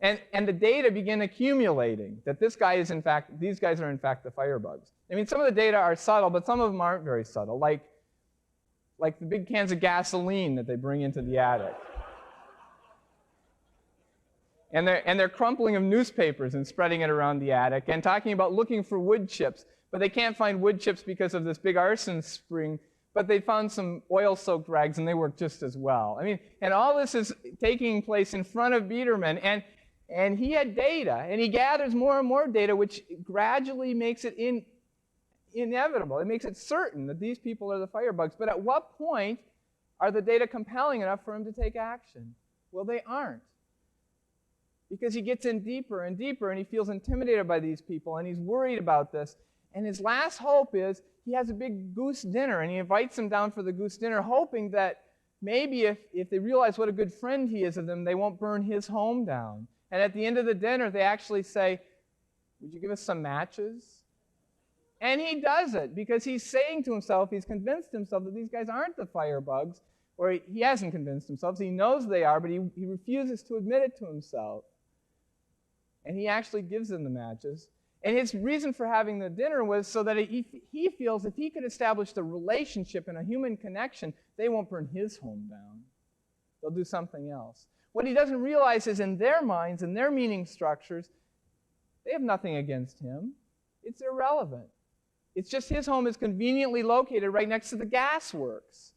And the data begin accumulating that these guys are in fact the firebugs. Some of the data are subtle, but some of them aren't very subtle, like the big cans of gasoline that they bring into the attic. And they're crumpling of newspapers and spreading it around the attic and talking about looking for wood chips, but they can't find wood chips because of this big arson spring, but they found some oil-soaked rags and they work just as well. And all this is taking place in front of Biederman, and he had data, and he gathers more and more data, which gradually makes it inevitable. It makes it certain that these people are the firebugs. But at what point are the data compelling enough for him to take action? Well, they aren't. Because he gets in deeper and deeper, and he feels intimidated by these people, and he's worried about this. And his last hope is he has a big goose dinner, and he invites them down for the goose dinner, hoping that maybe if they realize what a good friend he is of them, they won't burn his home down. And at the end of the dinner, they actually say, "Would you give us some matches?" And he does it because he's saying to himself, he's convinced himself that these guys aren't the firebugs, or he hasn't convinced himself. He knows they are, but he refuses to admit it to himself. And he actually gives them the matches. And his reason for having the dinner was so that he feels if he could establish the relationship and a human connection, they won't burn his home down. They'll do something else. What he doesn't realize is in their minds, in their meaning structures, they have nothing against him. It's irrelevant. It's just his home is conveniently located right next to the gas works.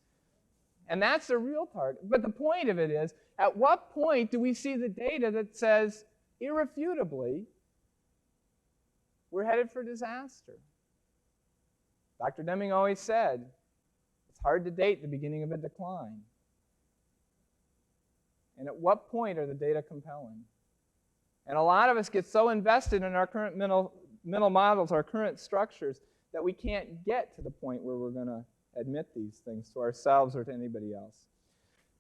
And that's the real target. But the point of it is, at what point do we see the data that says, irrefutably, we're headed for disaster? Dr. Deming always said, it's hard to date the beginning of a decline. And at what point are the data compelling? And a lot of us get so invested in our current mental models, our current structures, that we can't get to the point where we're going to admit these things to ourselves or to anybody else.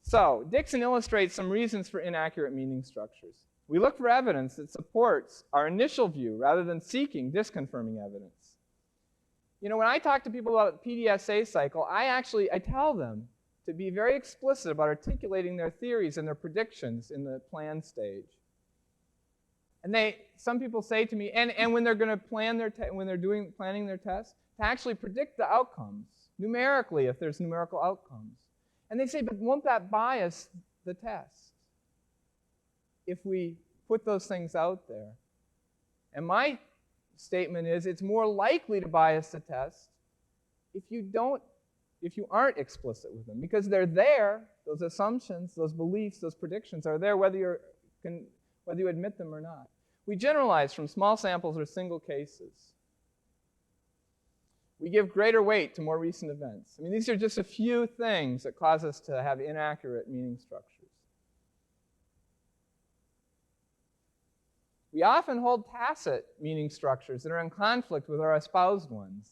So, Dixon illustrates some reasons for inaccurate meaning structures. We look for evidence that supports our initial view rather than seeking disconfirming evidence. You know, when I talk to people about the PDSA cycle, I tell them to be very explicit about articulating their theories and their predictions in the plan stage. And some people say to me, and when they're going to plan when they're planning their test, to actually predict the outcomes numerically if there's numerical outcomes. And they say, but won't that bias the test if we put those things out there? And my statement is it's more likely to bias the test if you aren't explicit with them, because they're there. Those assumptions, those beliefs, those predictions are there whether you admit them or not. We generalize from small samples or single cases. We give greater weight to more recent events. I mean, these are just a few things that cause us to have inaccurate meaning structures. We often hold tacit meaning structures that are in conflict with our espoused ones.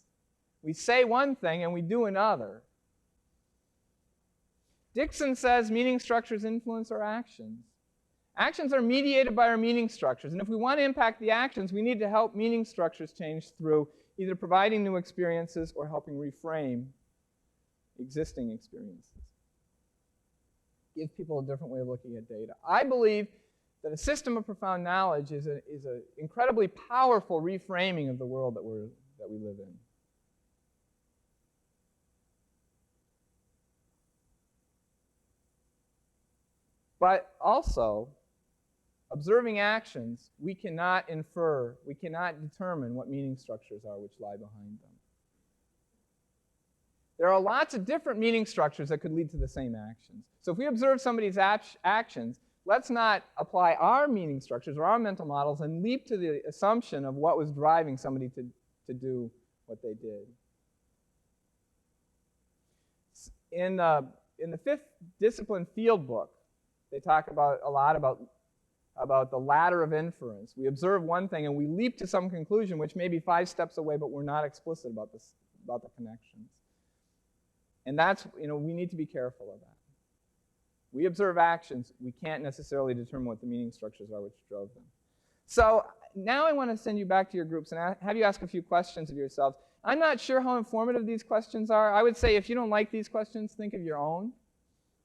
We say one thing and we do another. Dixon says meaning structures influence our actions. Actions are mediated by our meaning structures, and if we want to impact the actions, we need to help meaning structures change through either providing new experiences or helping reframe existing experiences. Give people a different way of looking at data. I believe that a system of profound knowledge is an incredibly powerful reframing of the world that we live in. But also, observing actions, we cannot infer, we cannot determine what meaning structures are which lie behind them. There are lots of different meaning structures that could lead to the same actions. So if we observe somebody's actions, let's not apply our meaning structures or our mental models and leap to the assumption of what was driving somebody to do what they did. In the fifth discipline field book, they talk a lot about the ladder of inference. We observe one thing and we leap to some conclusion which may be 5 steps away, but we're not explicit about the connections. And that's, we need to be careful of that. We observe actions, we can't necessarily determine what the meaning structures are which drove them. So now I want to send you back to your groups and have you ask a few questions of yourselves. I'm not sure how informative these questions are. I would say if you don't like these questions, think of your own.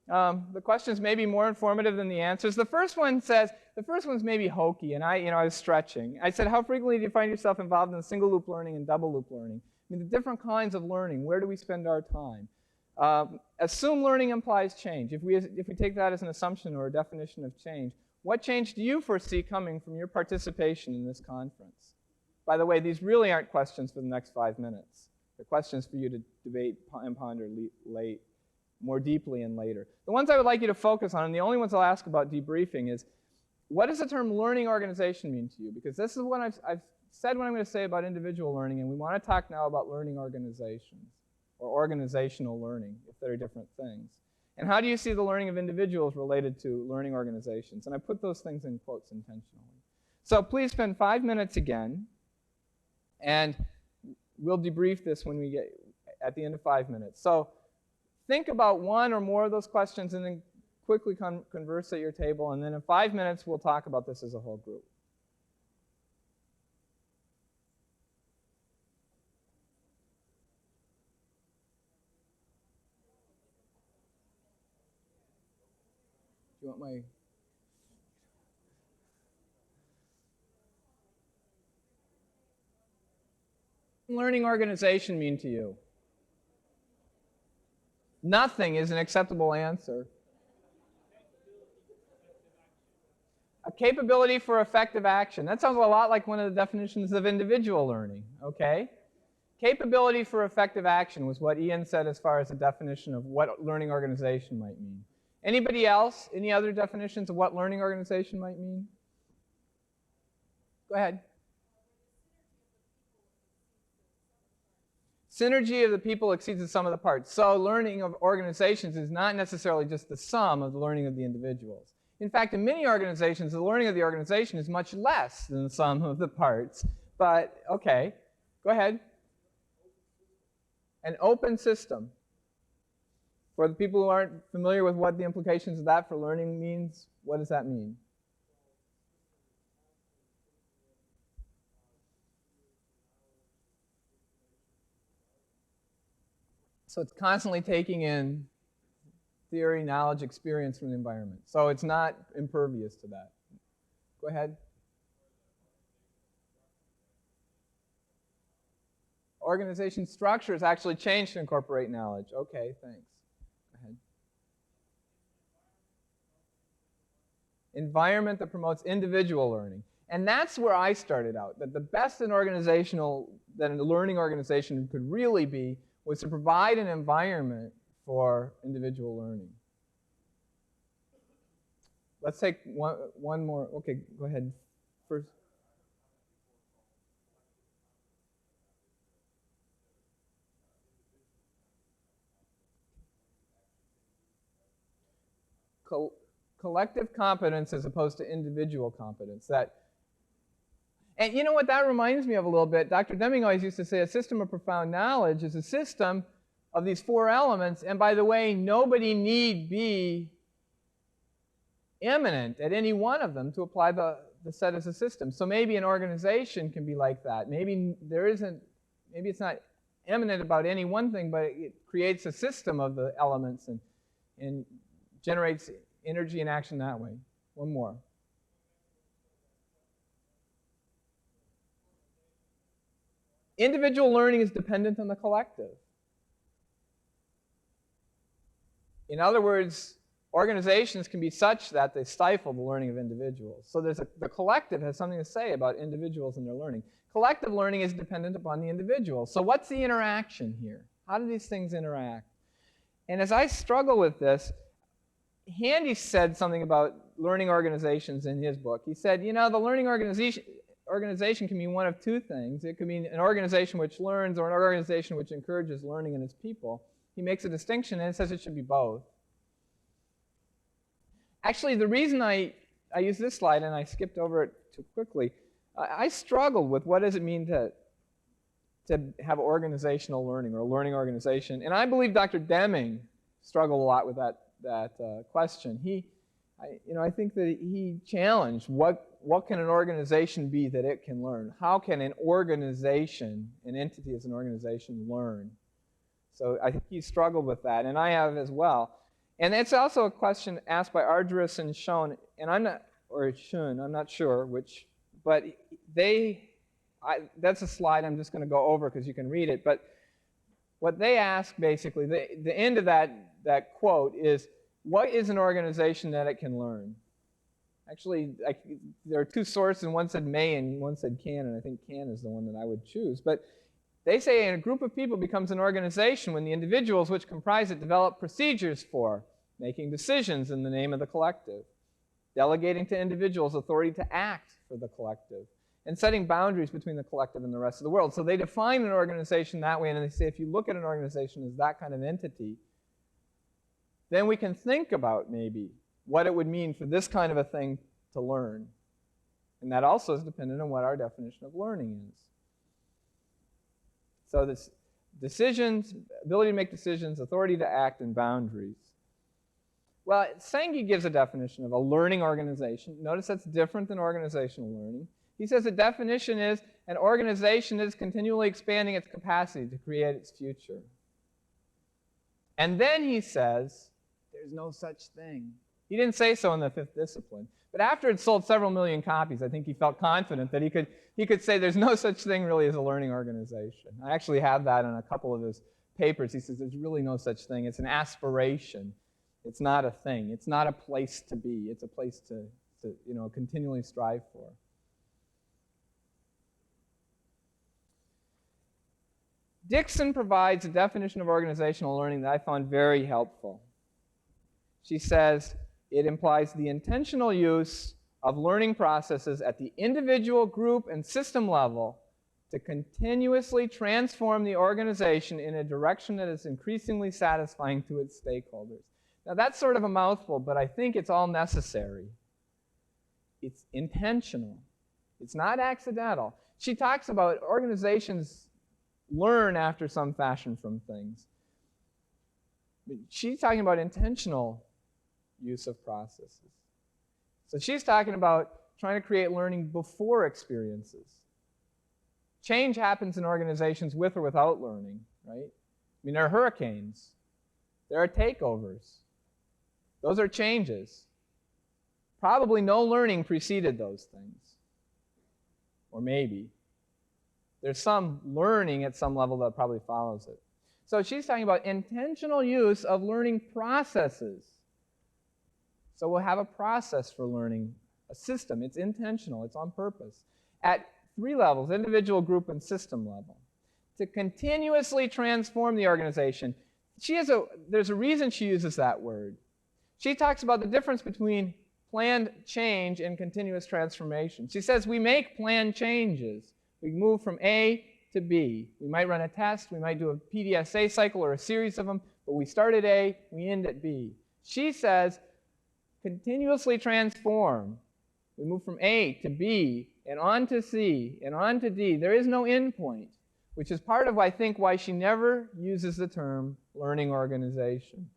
The questions may be more informative than the answers. The first one's maybe hokey, and I was stretching. I said, how frequently do you find yourself involved in single loop learning and double loop learning? I mean, the different kinds of learning, where do we spend our time? Assume learning implies change. If we take that as an assumption or a definition of change, what change do you foresee coming from your participation in this conference? By the way, these really aren't questions for the next 5 minutes. They're questions for you to debate and ponder more deeply and later. The ones I would like you to focus on, and the only ones I'll ask about debriefing, is what does the term learning organization mean to you? Because this is what I've said what I'm going to say about individual learning, and we want to talk now about learning organizations, or organizational learning, if they're different things. And how do you see the learning of individuals related to learning organizations? And I put those things in quotes intentionally. So please spend 5 minutes again, and we'll debrief this when we get at the end of 5 minutes. So think about one or more of those questions and then quickly converse at your table, and then in 5 minutes we'll talk about this as a whole group. Do you want my... learning organization mean to you? Nothing is an acceptable answer. A capability for effective action. That sounds a lot like one of the definitions of individual learning, okay? Capability for effective action was what Ian said as far as a definition of what learning organization might mean. Anybody else? Any other definitions of what learning organization might mean? Go ahead. Synergy of the people exceeds the sum of the parts. So learning of organizations is not necessarily just the sum of the learning of the individuals. In fact, in many organizations, the learning of the organization is much less than the sum of the parts. But, okay, go ahead. An open system. For the people who aren't familiar with what the implications of that for learning means, what does that mean? So it's constantly taking in theory, knowledge, experience from the environment. So it's not impervious to that. Go ahead. Organization structure is actually changed to incorporate knowledge. Okay, thanks. Go ahead. Environment that promotes individual learning. And that's where I started out, that the best that a learning organization could really be was to provide an environment for individual learning. Let's take one more. Okay, go ahead. First. Collective competence as opposed to individual competence. And you know what that reminds me of a little bit? Dr. Deming always used to say a system of profound knowledge is a system of these four elements. And by the way, nobody need be eminent at any one of them to apply the set as a system. So maybe an organization can be like that. Maybe it's not eminent about any one thing, but it creates a system of the elements and generates energy and action that way. One more. Individual learning is dependent on the collective. In other words, organizations can be such that they stifle the learning of individuals. So the collective has something to say about individuals and their learning. Collective learning is dependent upon the individual. So what's the interaction here? How do these things interact? And as I struggle with this, Handy said something about learning organizations in his book. He said, the learning organization can mean one of two things. It could mean an organization which learns or an organization which encourages learning in its people. He makes a distinction and says it should be both. Actually, the reason I used this slide and I skipped over it too quickly, I struggled with what does it mean to have organizational learning or a learning organization. And I believe Dr. Deming struggled a lot with that question. I think that he challenged what can an organization be that it can learn? How can an entity as an organization learn? So I think he struggled with that, and I have as well. And it's also a question asked by Argyris and Schoen, and I'm not sure which, but that's a slide I'm just going to go over because you can read it. But what they ask basically, the end of that quote is, what is an organization that it can learn? Actually, there are two sources, and one said may and one said can, and I think can is the one that I would choose. But they say a group of people becomes an organization when the individuals which comprise it develop procedures for making decisions in the name of the collective, delegating to individuals authority to act for the collective, and setting boundaries between the collective and the rest of the world. So they define an organization that way, and they say if you look at an organization as that kind of entity, then we can think about maybe what it would mean for this kind of a thing to learn. And that also is dependent on what our definition of learning is. So this decisions, ability to make decisions, authority to act, and boundaries. Well, Senge gives a definition of a learning organization. Notice that's different than organizational learning. He says the definition is an organization that is continually expanding its capacity to create its future. And then he says, there's no such thing. He didn't say so in the fifth discipline. But after it sold several million copies, I think he felt confident that he could say there's no such thing really as a learning organization. I actually have that in a couple of his papers. He says there's really no such thing. It's an aspiration. It's not a thing. It's not a place to be. It's a place to continually strive for. Dixon provides a definition of organizational learning that I found very helpful. She says it implies the intentional use of learning processes at the individual, group, and system level to continuously transform the organization in a direction that is increasingly satisfying to its stakeholders. Now that's sort of a mouthful, but I think it's all necessary. It's intentional. It's not accidental. She talks about organizations learn after some fashion from things. She's talking about intentional use of processes. So she's talking about trying to create learning before experiences. Change happens in organizations with or without learning, right? mean, there are hurricanes. There are takeovers. Those are changes. Probably no learning preceded those things. Or maybe. There's some learning at some level that probably follows it. So she's talking about intentional use of learning processes. So we'll have a process for learning, a system. It's intentional. It's on purpose. At 3 levels, individual, group, and system level. To continuously transform the organization. There's a reason she uses that word. She talks about the difference between planned change and continuous transformation. She says we make planned changes. We move from A to B. We might run a test. We might do a PDSA cycle or a series of them. But we start at A. We end at B. She says continuously transform. We move from A to B and on to C and on to D. There is no end point, which is part of, I think, why she never uses the term learning organization,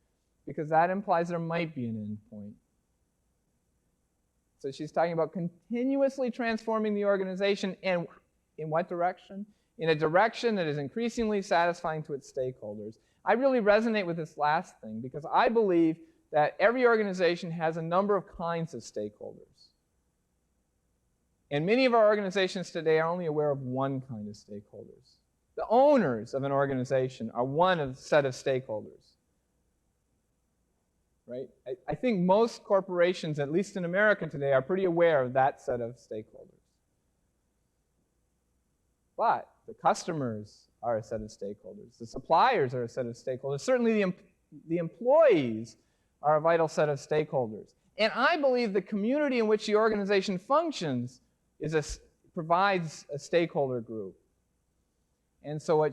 because that implies there might be an end point. So she's talking about continuously transforming the organization, and in what direction? In a direction that is increasingly satisfying to its stakeholders. I really resonate with this last thing, because I believe that every organization has a number of kinds of stakeholders. And many of our organizations today are only aware of one kind of stakeholders. The owners of an organization are one set of stakeholders. Right? I think most corporations, at least in America today, are pretty aware of that set of stakeholders. But the customers are a set of stakeholders. The suppliers are a set of stakeholders. Certainly the employees are a vital set of stakeholders. And I believe the community in which the organization functions provides a stakeholder group. And so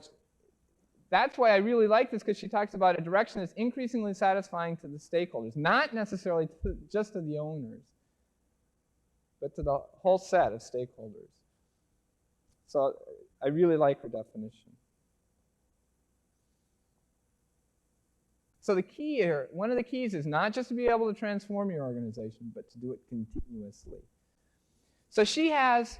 that's why I really like this, because she talks about a direction that's increasingly satisfying to the stakeholders, not necessarily just to the owners, but to the whole set of stakeholders. So I really like her definition. So the key here, one of the keys is not just to be able to transform your organization, but to do it continuously. So she has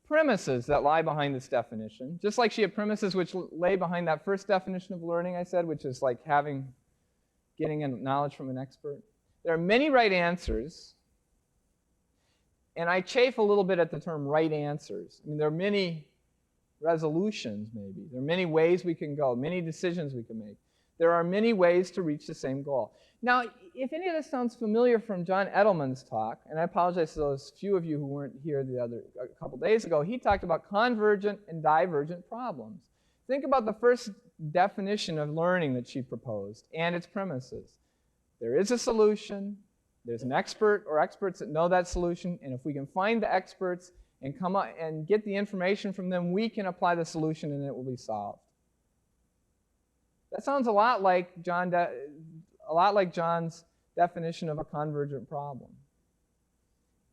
premises that lie behind this definition, just like she had premises which lay behind that first definition of learning I said, which is like getting knowledge from an expert. There are many right answers, and I chafe a little bit at the term right answers. I mean, there are many resolutions, maybe. There are many ways we can go, many decisions we can make. There are many ways to reach the same goal. Now, if any of this sounds familiar from John Edelman's talk, and I apologize to those few of you who weren't here a couple days ago, he talked about convergent and divergent problems. Think about the first definition of learning that she proposed and its premises. There is a solution, there's an expert or experts that know that solution, and if we can find the experts and come up and get the information from them, we can apply the solution and it will be solved. That sounds a lot like John's definition of a convergent problem.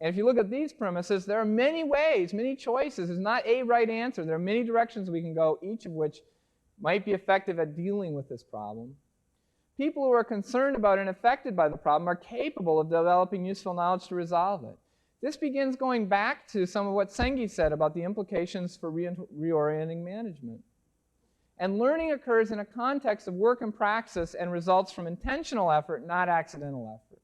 And if you look at these premises, there are many ways, many choices. There's not a right answer. There are many directions we can go, each of which might be effective at dealing with this problem. People who are concerned about and affected by the problem are capable of developing useful knowledge to resolve it. This begins going back to some of what Sengi said about the implications for reorienting management. And learning occurs in a context of work and praxis and results from intentional effort, not accidental effort.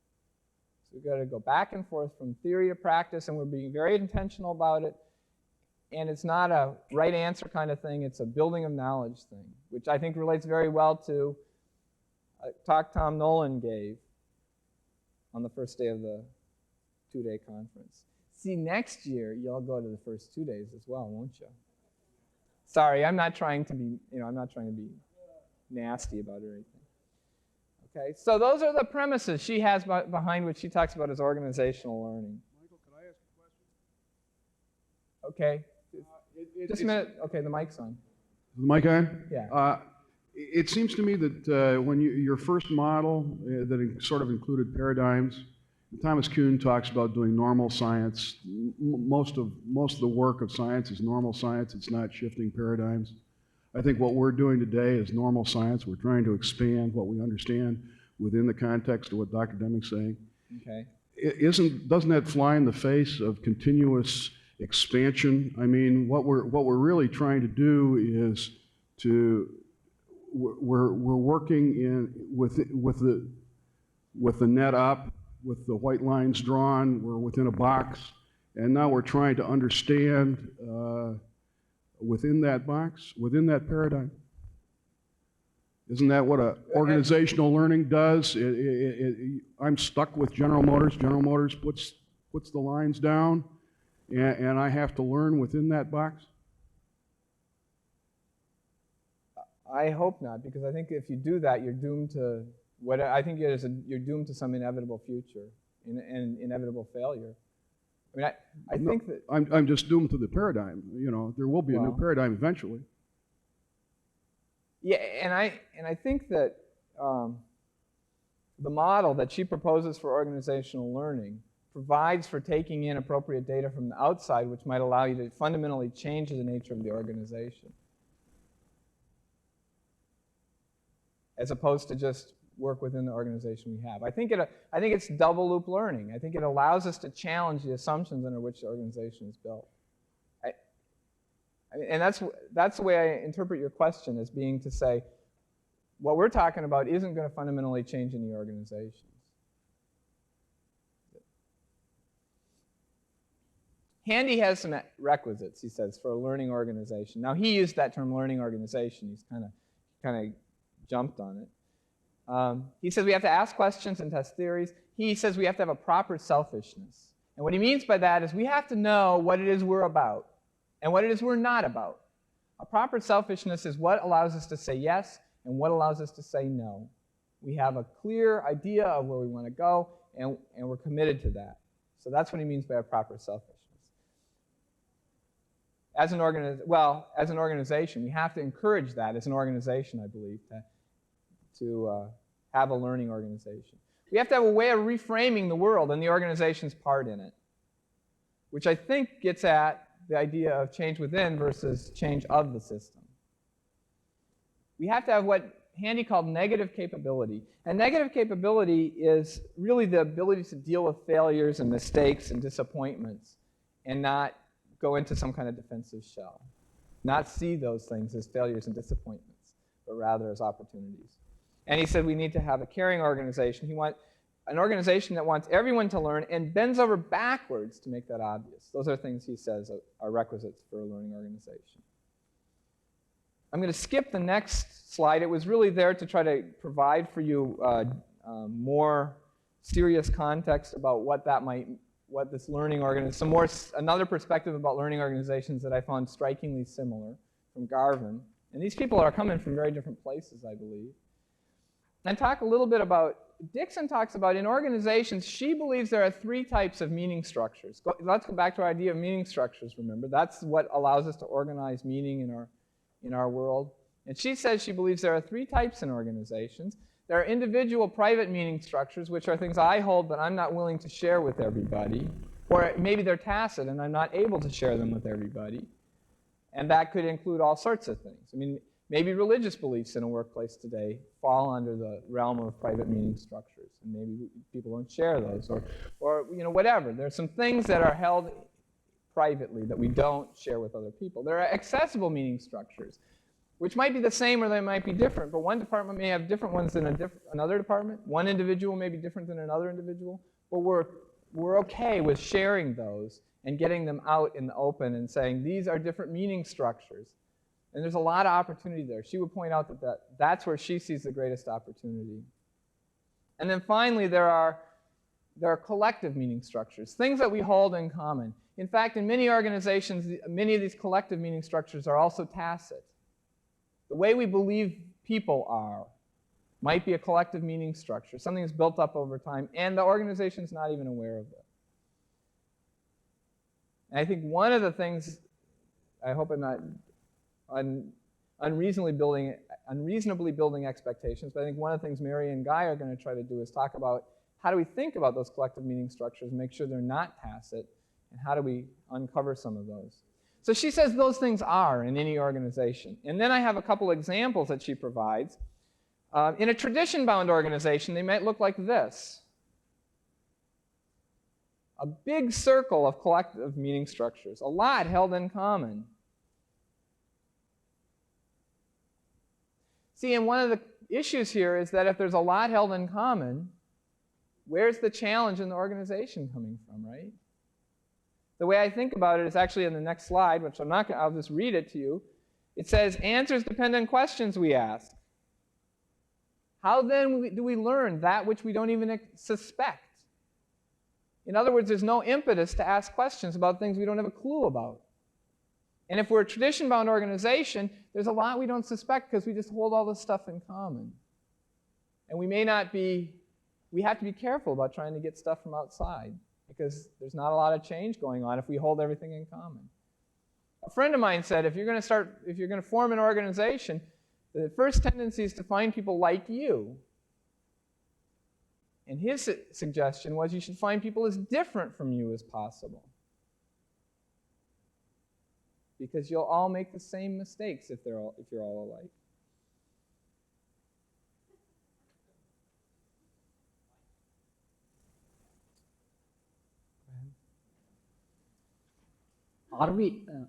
So we've got to go back and forth from theory to practice, and we're being very intentional about it. And it's not a right answer kind of thing. It's a building of knowledge thing, which I think relates very well to a talk Tom Nolan gave on the first day of the 2-day conference. See, next year, you'll go to the first 2 days as well, won't you? Sorry, I'm not trying to be, nasty about it or anything. Okay, so those are the premises she has behind what she talks about as organizational learning. Michael, can I ask a question? Okay, just a minute. Okay, the mic's on. Is the mic on? Yeah. It seems to me that when your first model that sort of included paradigms, Thomas Kuhn talks about doing normal science. Most of the work of science is normal science. It's not shifting paradigms. I think what we're doing today is normal science. We're trying to expand what we understand within the context of what Dr. Deming's saying. Okay. Doesn't that fly in the face of continuous expansion? I mean, what we're really trying to do is we're working with the net up, with the white lines drawn. We're within a box, and now we're trying to understand within that box, within that paradigm. Isn't that what organizational learning does? I'm stuck with General Motors. General Motors puts the lines down, and I have to learn within that box? I hope not, because I think if you do that, you're doomed to what I think it is. You're doomed to some inevitable future and inevitable failure. I mean, I think that I'm just doomed to the paradigm. You know, there will be a new paradigm eventually. Yeah, and I think that the model that she proposes for organizational learning provides for taking in appropriate data from the outside, which might allow you to fundamentally change the nature of the organization, as opposed to just work within the organization we have. I think it's double loop learning. I think it allows us to challenge the assumptions under which the organization is built. And that's the way I interpret your question, as being to say, what we're talking about isn't going to fundamentally change any organizations. Handy has some requisites, he says, for a learning organization. Now, he used that term learning organization. He's kind of jumped on it. He says we have to ask questions and test theories. He says we have to have a proper selfishness. And what he means by that is we have to know what it is we're about and what it is we're not about. A proper selfishness is what allows us to say yes and what allows us to say no. We have a clear idea of where we want to go, and we're committed to that. So that's what he means by a proper selfishness. As an organization, we have to encourage that as an organization, I believe, to have a learning organization. We have to have a way of reframing the world and the organization's part in it, which I think gets at the idea of change within versus change of the system. We have to have what Handy called negative capability. And negative capability is really the ability to deal with failures and mistakes and disappointments and not go into some kind of defensive shell. Not see those things as failures and disappointments, but rather as opportunities. And he said we need to have a caring organization. He wants an organization that wants everyone to learn and bends over backwards to make that obvious. Those are things he says are requisites for a learning organization. I'm going to skip the next slide. It was really there to try to provide for you more serious context about what this learning organization, another perspective about learning organizations that I found strikingly similar from Garvin. And these people are coming from very different places, I believe. And talk a little bit about, Dixon talks about in organizations, she believes there are 3 types of meaning structures. Let's go back to our idea of meaning structures, remember. That's what allows us to organize meaning in our world. And she says she believes there are 3 types in organizations. There are individual private meaning structures, which are things I hold but I'm not willing to share with everybody. Or maybe they're tacit and I'm not able to share them with everybody. And that could include all sorts of things. I mean, maybe religious beliefs in a workplace today fall under the realm of private meaning structures, and maybe people don't share those, or whatever. There's some things that are held privately that we don't share with other people. There are accessible meaning structures, which might be the same or they might be different, but one department may have different ones than another department. One individual may be different than another individual, but we're okay with sharing those and getting them out in the open and saying these are different meaning structures. And there's a lot of opportunity there. She would point out that's where she sees the greatest opportunity. And then finally, there are collective meaning structures, things that we hold in common. In fact, in many organizations, many of these collective meaning structures are also tacit. The way we believe people are might be a collective meaning structure, something that's built up over time, and the organization's not even aware of it. And I think one of the things, I hope I'm not unreasonably building expectations, but I think one of the things Mary and Guy are going to try to do is talk about how do we think about those collective meaning structures and make sure they're not tacit, and how do we uncover some of those. So she says those things are in any organization. And then I have a couple examples that she provides. In a tradition-bound organization, they might look like this. A big circle of collective meaning structures, a lot held in common. See, and one of the issues here is that if there's a lot held in common, where's the challenge in the organization coming from, right? The way I think about it is actually in the next slide, which I'll just read it to you. It says, answers depend on questions we ask. How then do we learn that which we don't even suspect? In other words, there's no impetus to ask questions about things we don't have a clue about. And if we're a tradition-bound organization, there's a lot we don't suspect because we just hold all this stuff in common. And we have to be careful about trying to get stuff from outside because there's not a lot of change going on if we hold everything in common. A friend of mine said, if you're going to form an organization, the first tendency is to find people like you. And his suggestion was you should find people as different from you as possible. Because you'll all make the same mistakes if you're all alike.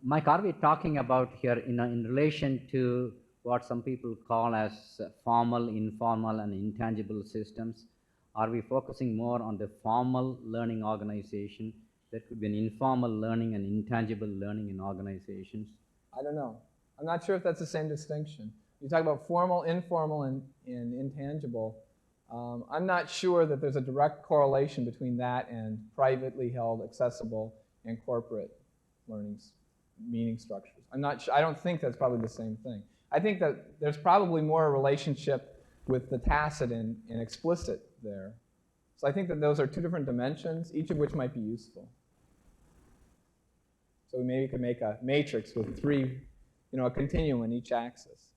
Mike, are we talking about here in relation to what some people call as formal, informal, and intangible systems? Are we focusing more on the formal learning organization? There could be an informal learning and intangible learning in organizations. I don't know. I'm not sure if that's the same distinction. You talk about formal, informal, and intangible. I'm not sure that there's a direct correlation between that and privately held, accessible, and corporate meaning structures. I don't think that's probably the same thing. I think that there's probably more a relationship with the tacit and explicit there. So I think that those are two different dimensions, each of which might be useful. So we maybe could make a matrix with a continuum in each axis.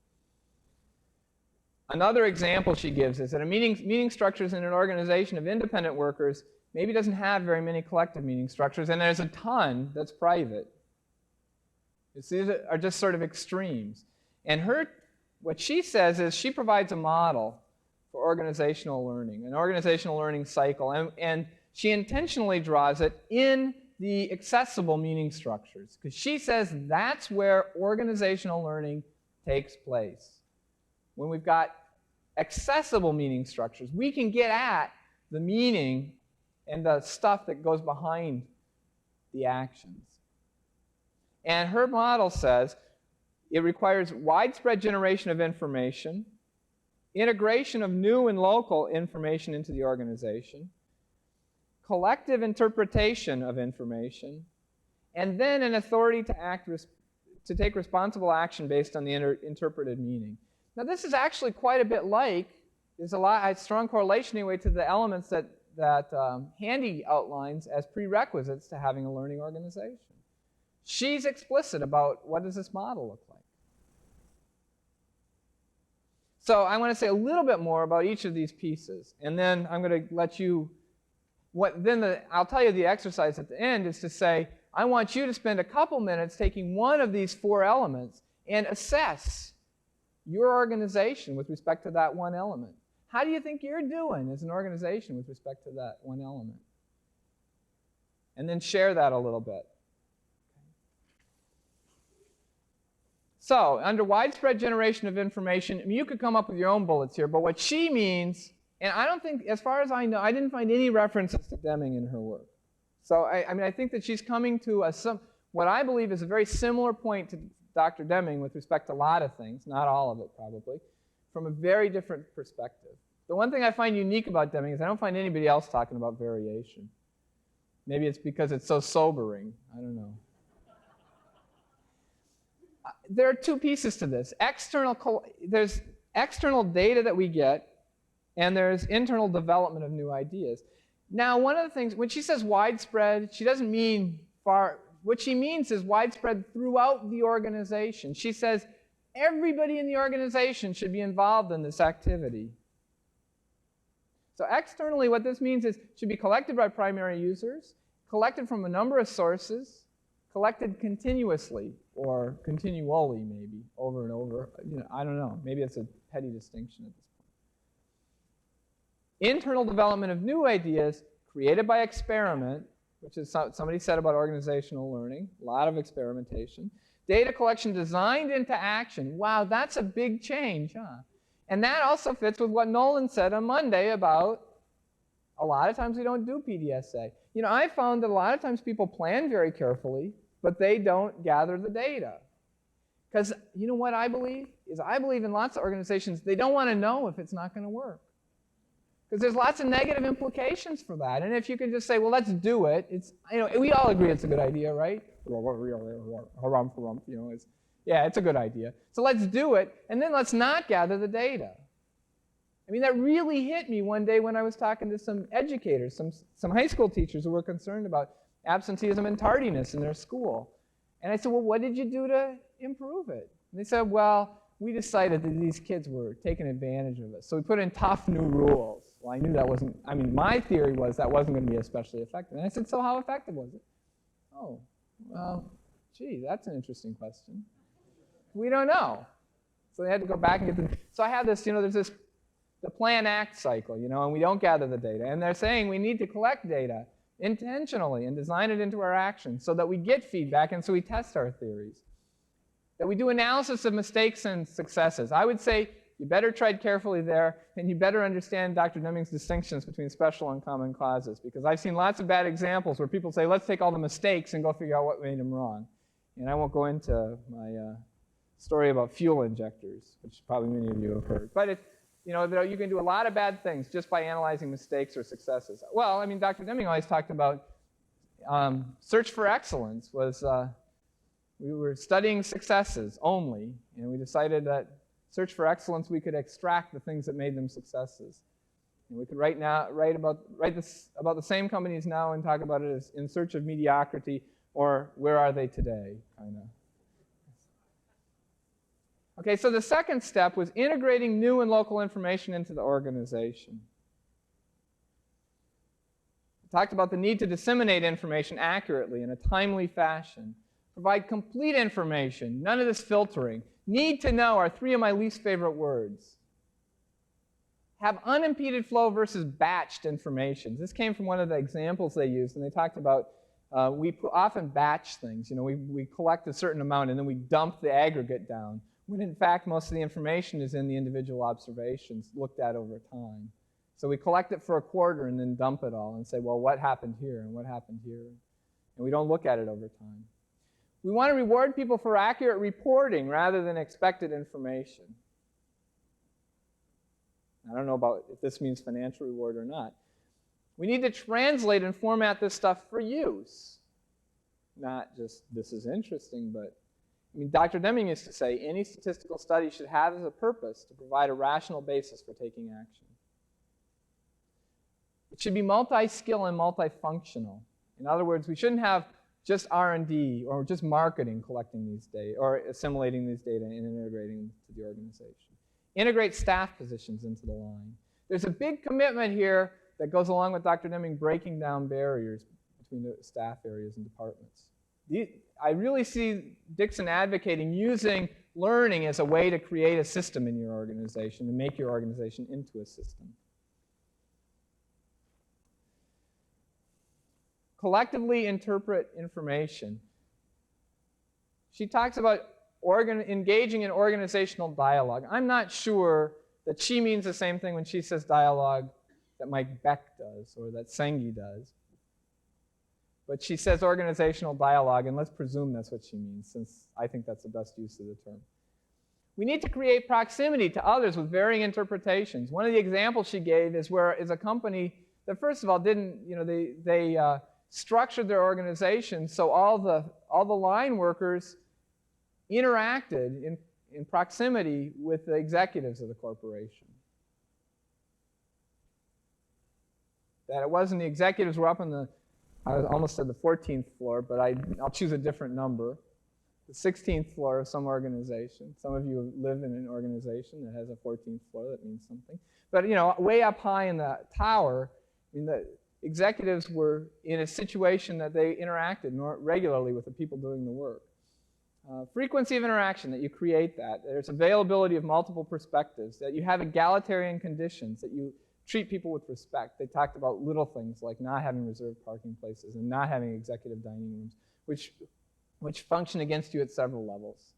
Another example she gives is that a meaning structures in an organization of independent workers maybe doesn't have very many collective meaning structures, and there's a ton that's private. These are just sort of extremes. And what she says is she provides a model for organizational learning, an organizational learning cycle, and she intentionally draws it in the accessible meaning structures, because she says that's where organizational learning takes place. When we've got accessible meaning structures, we can get at the meaning and the stuff that goes behind the actions. And her model says it requires widespread generation of information, integration of new and local information into the organization, collective interpretation of information, and then an authority to take responsible action based on the interpreted meaning. Now, this is actually quite a bit like, there's a strong correlation anyway to the elements that Handy outlines as prerequisites to having a learning organization. She's explicit about what does this model look like. So I want to say a little bit more about each of these pieces, and then I'm going to let you, I'll tell you the exercise at the end is to say, I want you to spend a couple minutes taking one of these four elements and assess your organization with respect to that one element. How do you think you're doing as an organization with respect to that one element? And then share that a little bit. So, under widespread generation of information, you could come up with your own bullets here, but what she means, and I don't think, as far as I know, I didn't find any references to Deming in her work. So, I think that she's coming to what I believe is a very similar point to Dr. Deming with respect to a lot of things, not all of it probably, from a very different perspective. The one thing I find unique about Deming is I don't find anybody else talking about variation. Maybe it's because it's so sobering. I don't know. There are two pieces to this. There's external data that we get, and there's internal development of new ideas. Now, one of the things, when she says widespread, she doesn't mean far. What she means is widespread throughout the organization. She says everybody in the organization should be involved in this activity. So externally, what this means is it should be collected by primary users, collected from a number of sources, collected continuously, or continually maybe, over and over. I don't know. Maybe it's a petty distinction at this point. Internal development of new ideas created by experiment, which is somebody said about organizational learning, a lot of experimentation. Data collection designed into action. Wow, that's a big change, huh? And that also fits with what Nolan said on Monday about a lot of times we don't do PDSA. You know, I found that a lot of times people plan very carefully, but they don't gather the data. Because you know what I believe? I believe in lots of organizations, they don't want to know if it's not going to work. Because there's lots of negative implications for that. And if you can just say, well, let's do it, it's, you know, we all agree it's a good idea, right? You know, it's a good idea. So let's do it, and then let's not gather the data. I mean, that really hit me one day when I was talking to some educators, some high school teachers who were concerned about absenteeism and tardiness in their school. And I said, well, what did you do to improve it? And they said, well, we decided that these kids were taking advantage of us. So we put in tough new rules. Well, I knew that wasn't, I mean, my theory was that wasn't going to be especially effective. And I said, so how effective was it? Oh, well, gee, that's an interesting question. We don't know. So they had to go back and get the, so I have this, you know, there's this, the plan-act cycle, you know, and we don't gather the data. And they're saying we need to collect data intentionally and design it into our actions so that we get feedback and so we test our theories. That we do analysis of mistakes and successes. I would say you better tread carefully there, and you better understand Dr. Deming's distinctions between special and common causes, because I've seen lots of bad examples where people say, let's take all the mistakes and go figure out what made them wrong. And I won't go into my story about fuel injectors, which probably many of you have heard. But it, you know, you can do a lot of bad things just by analyzing mistakes or successes. Well, I mean, Dr. Deming always talked about search for excellence was, we were studying successes only, and we decided that search for excellence, we could extract the things that made them successes. And we could write about the same companies now and talk about it as in search of mediocrity or where are they today, kind of. Okay, so the second step was integrating new and local information into the organization. We talked about the need to disseminate information accurately in a timely fashion. Provide complete information, none of this filtering. Need to know are three of my least favorite words. Have unimpeded flow versus batched information. This came from one of the examples they used, and they talked about we often batch things. You know, we collect a certain amount and then we dump the aggregate down, when in fact most of the information is in the individual observations looked at over time. So we collect it for a quarter and then dump it all and say, well, what happened here and what happened here? And we don't look at it over time. We want to reward people for accurate reporting rather than expected information. I don't know about if this means financial reward or not. We need to translate and format this stuff for use. Not just, this is interesting, but I mean, Dr. Deming used to say any statistical study should have as a purpose to provide a rational basis for taking action. It should be multi-skill and multifunctional. In other words, we shouldn't have just R&D or just marketing collecting these data or assimilating these data and integrating them to the organization. Integrate staff positions into the line. There's a big commitment here that goes along with Dr. Deming breaking down barriers between the staff areas and departments. I really see Dixon advocating using learning as a way to create a system in your organization and make your organization into a system. Collectively interpret information. She talks about engaging in organizational dialogue. I'm not sure that she means the same thing when she says dialogue that Mike Beck does or that Sengi does. But she says organizational dialogue, and let's presume that's what she means, since I think that's the best use of the term. We need to create proximity to others with varying interpretations. One of the examples she gave is a company that, first of all, didn't, you know, they structured their organization so all the line workers interacted in proximity with the executives of the corporation. That it wasn't the executives were up on the, I almost said the 14th floor, but I'll choose a different number. The 16th floor of some organization. Some of you live in an organization that has a 14th floor. That means something. But, you know, way up high in the tower, I mean, the executives were in a situation that they interacted regularly with the people doing the work. Frequency of interaction, that you create that. There's availability of multiple perspectives, that you have egalitarian conditions, that you treat people with respect. They talked about little things like not having reserved parking places and not having executive dining rooms, which function against you at several levels.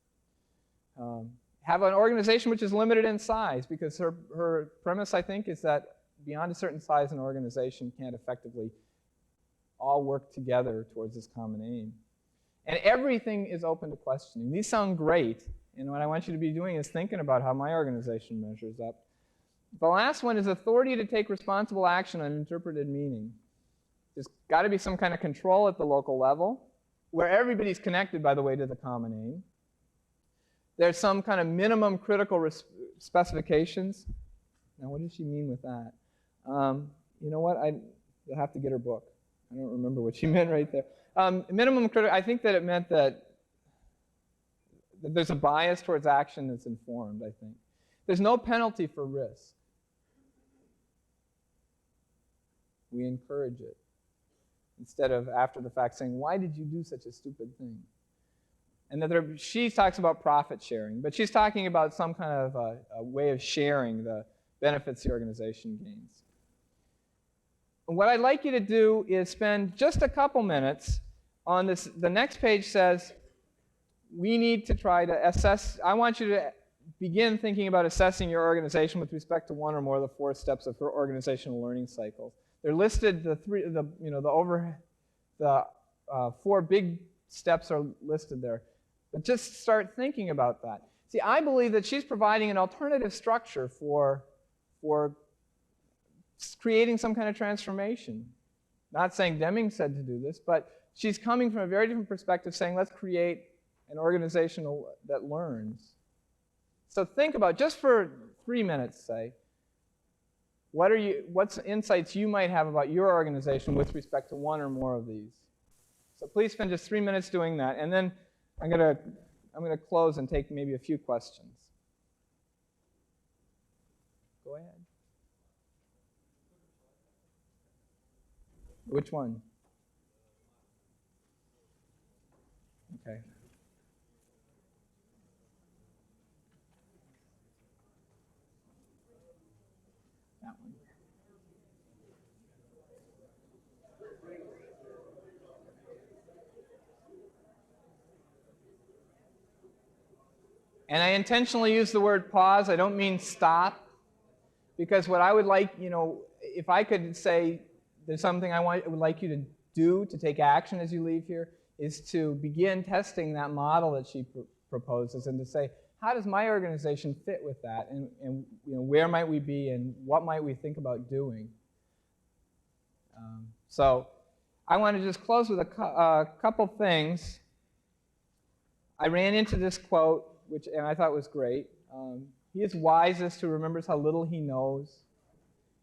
have an organization which is limited in size, because her premise, I think, is that beyond a certain size, an organization can't effectively all work together towards this common aim. And everything is open to questioning. These sound great, and what I want you to be doing is thinking about how my organization measures up. The last one is authority to take responsible action on interpreted meaning. There's got to be some kind of control at the local level, where everybody's connected, by the way, to the common aim. There's some kind of minimum critical specifications. Now, what does she mean with that? You know what? You'll have to get her book. I don't remember what she meant right there. Minimum critical, I think that it meant that there's a bias towards action that's informed, I think. There's no penalty for risk. We encourage it, instead of after the fact saying, why did you do such a stupid thing? And that she talks about profit sharing, but she's talking about some kind of a way of sharing the benefits the organization gains. And what I'd like you to do is spend just a couple minutes on this. The next page says, we need to try to assess. I want you to begin thinking about assessing your organization with respect to one or more of the 4 steps of her organizational learning cycles. They're listed, the 4 big steps are listed there. But just start thinking about that. See, I believe that she's providing an alternative structure for creating some kind of transformation. Not saying Deming said to do this, but she's coming from a very different perspective, saying let's create an organization that learns. So think about, just for 3 minutes, say, what's insights you might have about your organization with respect to one or more of these. So please spend just 3 minutes doing that, and then I'm going to close and take maybe a few questions. Go ahead. Which one? Okay. That one. And I intentionally use the word pause. I don't mean stop. Because what I would like, if I could say there's something I would like you to do to take action as you leave here, is to begin testing that model that she proposes and to say, how does my organization fit with that? And where might we be and what might we think about doing? So I want to just close with a couple things. I ran into this quote, and I thought was great. He is wisest who remembers how little he knows.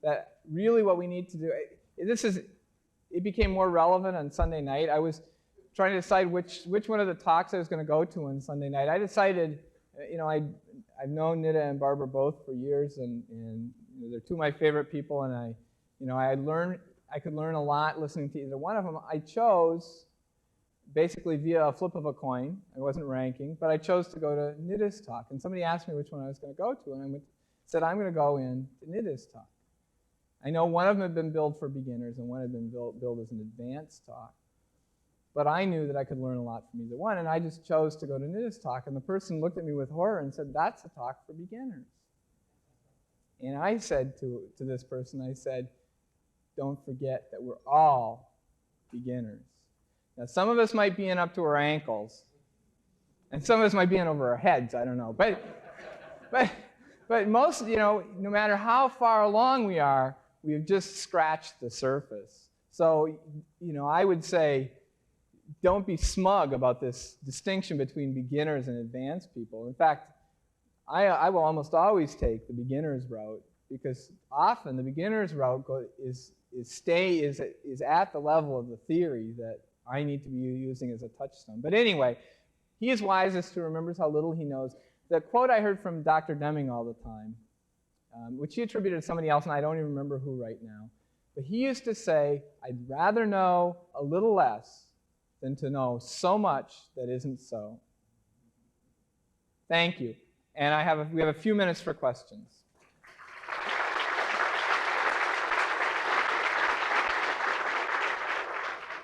That really what we need to do, it became more relevant on Sunday night. I was trying to decide which one of the talks I was going to go to on Sunday night. I decided, I've known Nita and Barbara both for years, and they're 2 of my favorite people, and I could learn a lot listening to either one of them. I chose, basically via a flip of a coin, I wasn't ranking, but I chose to go to Nita's talk. And somebody asked me which one I was going to go to, and I said, I'm going to go in to Nita's talk. I know one of them had been billed for beginners, and one had been billed as an advanced talk. But I knew that I could learn a lot from either one, and I just chose to go to Nita's talk. And the person looked at me with horror and said, that's a talk for beginners. And I said to this person, I said, don't forget that we're all beginners. Now, some of us might be in up to our ankles, and some of us might be in over our heads, I don't know. But most, no matter how far along we are, we've just scratched the surface. So, I would say, don't be smug about this distinction between beginners and advanced people. In fact, I will almost always take the beginner's route, because often the beginner's route is at the level of the theory that I need to be using as a touchstone. But anyway, he is wisest who remembers how little he knows. The quote I heard from Dr. Deming all the time, which he attributed to somebody else, and I don't even remember who right now, but he used to say, I'd rather know a little less than to know so much that isn't so. Thank you. And we have a few minutes for questions.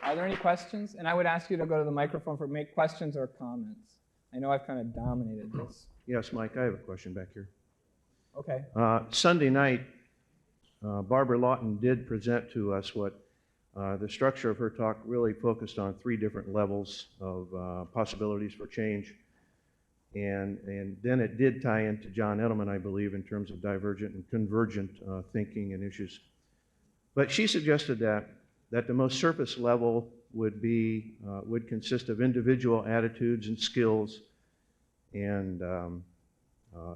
Are there any questions? And I would ask you to go to the microphone for make questions or comments. I know I've kind of dominated this. Yes, Mike, I have a question back here. Okay. Sunday night, Barbara Lawton did present to us what the structure of her talk really focused on 3 different levels of possibilities for change. And then it did tie into John Edelman, I believe, in terms of divergent and convergent thinking and issues. But she suggested that the most surface level would consist of individual attitudes and skills, and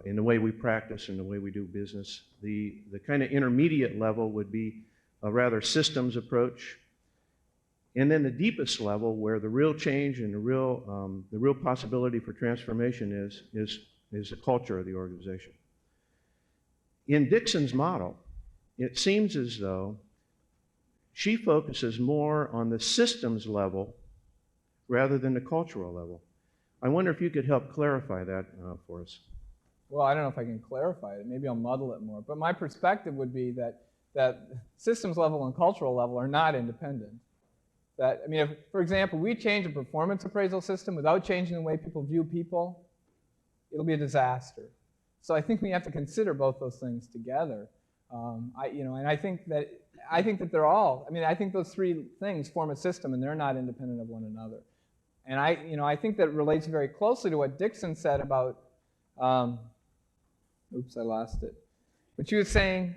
in the way we practice and the way we do business. The kind of intermediate level would be a rather systems approach. And then the deepest level, where the real change and the real possibility for transformation is the culture of the organization. In Dixon's model, it seems as though she focuses more on the systems level rather than the cultural level. I wonder if you could help clarify that for us. Well, I don't know if I can clarify it. Maybe I'll muddle it more. But my perspective would be that systems level and cultural level are not independent. That, I mean, if, for example, we change a performance appraisal system without changing the way people view people, it'll be a disaster. So I think we have to consider both those things together. And I think that they're all. I mean, I think those 3 things form a system, and they're not independent of one another. And I think that relates very closely to what Dixon said about. Oops, I lost it. But she was saying.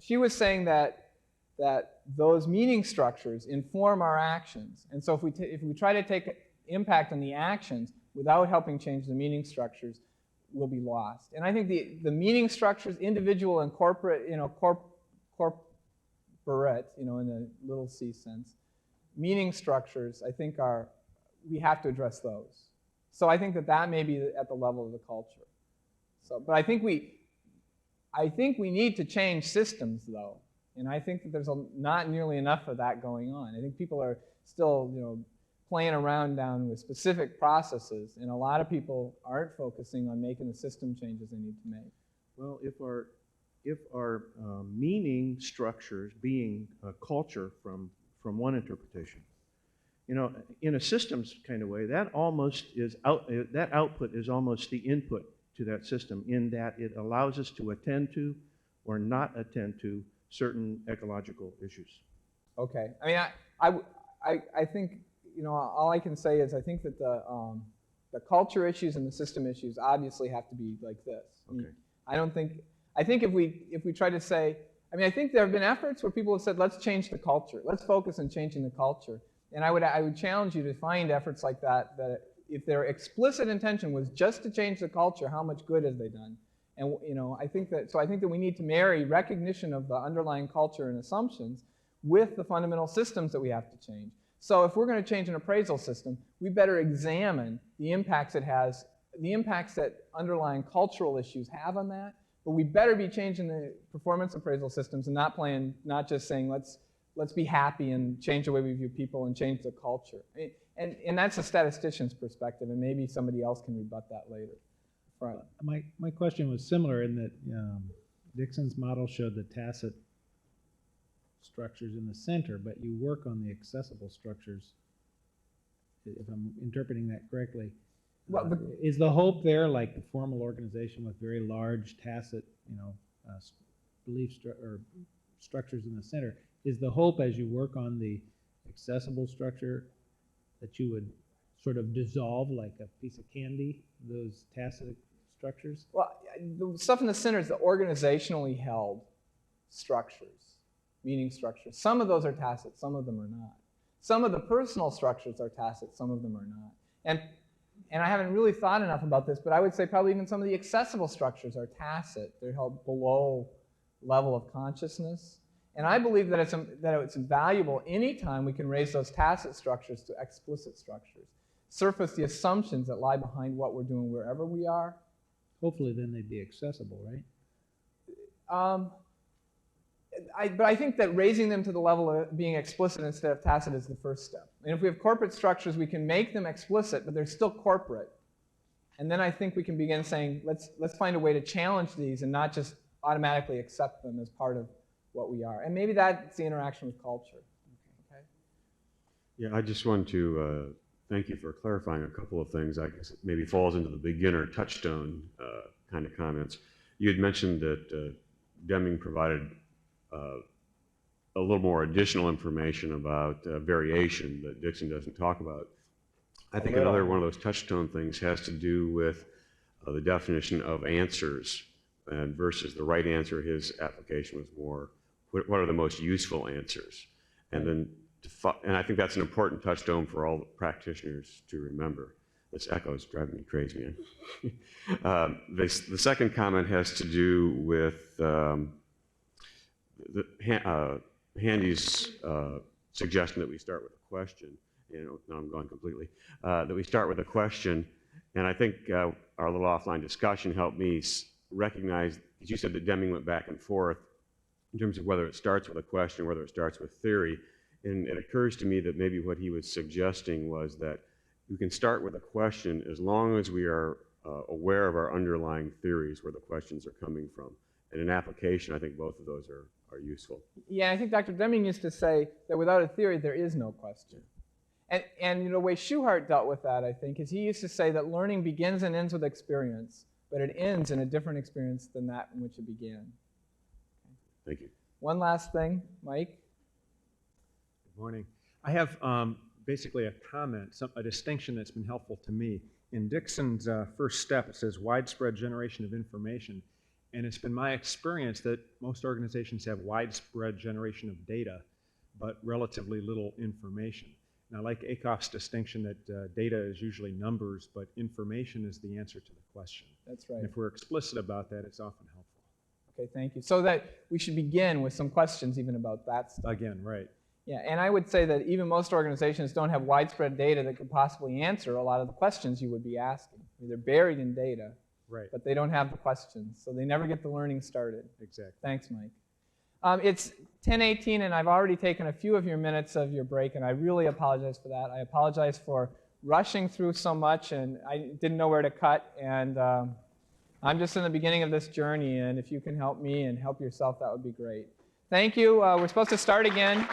She was saying that those meaning structures inform our actions, and so if we try to take impact on the actions without helping change the meaning structures, we'll be lost. And I think the meaning structures, individual and corporate, corporate, in the little c sense, meaning structures, I think we have to address those. So I think that may be at the level of the culture. So, but I think we need to change systems, though, and I think that there's not nearly enough of that going on. I think people are still, playing around down with specific processes, and a lot of people aren't focusing on making the system changes they need to make. Well, if our meaning structures being a culture from one interpretation, in a systems kind of way, that output is almost the input to that system, in that it allows us to attend to or not attend to certain ecological issues. Okay. I mean, I think, all I can say is I think that the culture issues and the system issues obviously have to be like this. Okay. I think if we try to say, I think there have been efforts where people have said, let's change the culture. Let's focus on changing the culture. And I would challenge you to find efforts like that if their explicit intention was just to change the culture, how much good have they done? And I think that we need to marry recognition of the underlying culture and assumptions with the fundamental systems that we have to change. So if we're going to change an appraisal system, we better examine the impacts it has, the impacts that underlying cultural issues have on that. But we better be changing the performance appraisal systems and not just saying let's be happy and change the way we view people and change the culture. And that's a statistician's perspective, and maybe somebody else can rebut that later. Right. My question was similar in that Dixon's model showed the tacit structures in the center, but you work on the accessible structures, if I'm interpreting that correctly. Well, is the hope there, like the formal organization with very large tacit, belief or structures in the center, is the hope as you work on the accessible structure that you would sort of dissolve like a piece of candy those tacit structures? Well, the stuff in the center is the organizationally held structures, meaning structures. Some of those are tacit, some of them are not. Some of the personal structures are tacit, some of them are not. And I haven't really thought enough about this, but I would say probably even some of the accessible structures are tacit. They're held below level of consciousness. And I believe that it's valuable anytime we can raise those tacit structures to explicit structures, surface the assumptions that lie behind what we're doing wherever we are. Hopefully then they'd be accessible, right? But I think that raising them to the level of being explicit instead of tacit is the first step. And if we have corporate structures, we can make them explicit, but they're still corporate. And then I think we can begin saying, let's find a way to challenge these and not just automatically accept them as part of what we are. And maybe that's the interaction with culture. Okay? Yeah, I just want to thank you for clarifying a couple of things. I guess it maybe falls into the beginner touchstone kind of comments. You had mentioned that Deming provided a little more additional information about variation that Dixon doesn't talk about. I think another one of those touchstone things has to do with the definition of answers, and versus the right answer. His application was more, what are the most useful answers? And then, and I think that's an important touchstone for all practitioners to remember. This echo is driving me crazy, man. The second comment has to do with Handy's suggestion that we start with a question. Now I'm going completely. That we start with a question, and I think our little offline discussion helped me recognize, as you said, that Deming went back and forth in terms of whether it starts with a question or whether it starts with theory. And it occurs to me that maybe what he was suggesting was that we can start with a question as long as we are aware of our underlying theories, where the questions are coming from. And in application, I think both of those are useful. Yeah, I think Dr. Deming used to say that without a theory, there is no question. And the way Schuhart dealt with that, I think, is he used to say that learning begins and ends with experience, but it ends in a different experience than that in which it began. Thank you. One last thing, Mike. Good morning. I have basically a comment, a distinction that's been helpful to me. In Dixon's first step, it says widespread generation of information. And it's been my experience that most organizations have widespread generation of data, but relatively little information. And I like Akoff's distinction that data is usually numbers, but information is the answer to the question. That's right. And if we're explicit about that, it's often helpful. Okay, thank you. So that we should begin with some questions even about that stuff. Again, right. Yeah, and I would say that even most organizations don't have widespread data that could possibly answer a lot of the questions you would be asking. I mean, they're buried in data. Right. But they don't have the questions, so they never get the learning started. Exactly. Thanks, Mike. It's 10:18, and I've already taken a few of your minutes of your break, and I really apologize for that. I apologize for rushing through so much, and I didn't know where to cut, and I'm just in the beginning of this journey, and if you can help me and help yourself, that would be great. Thank you. We're supposed to start again.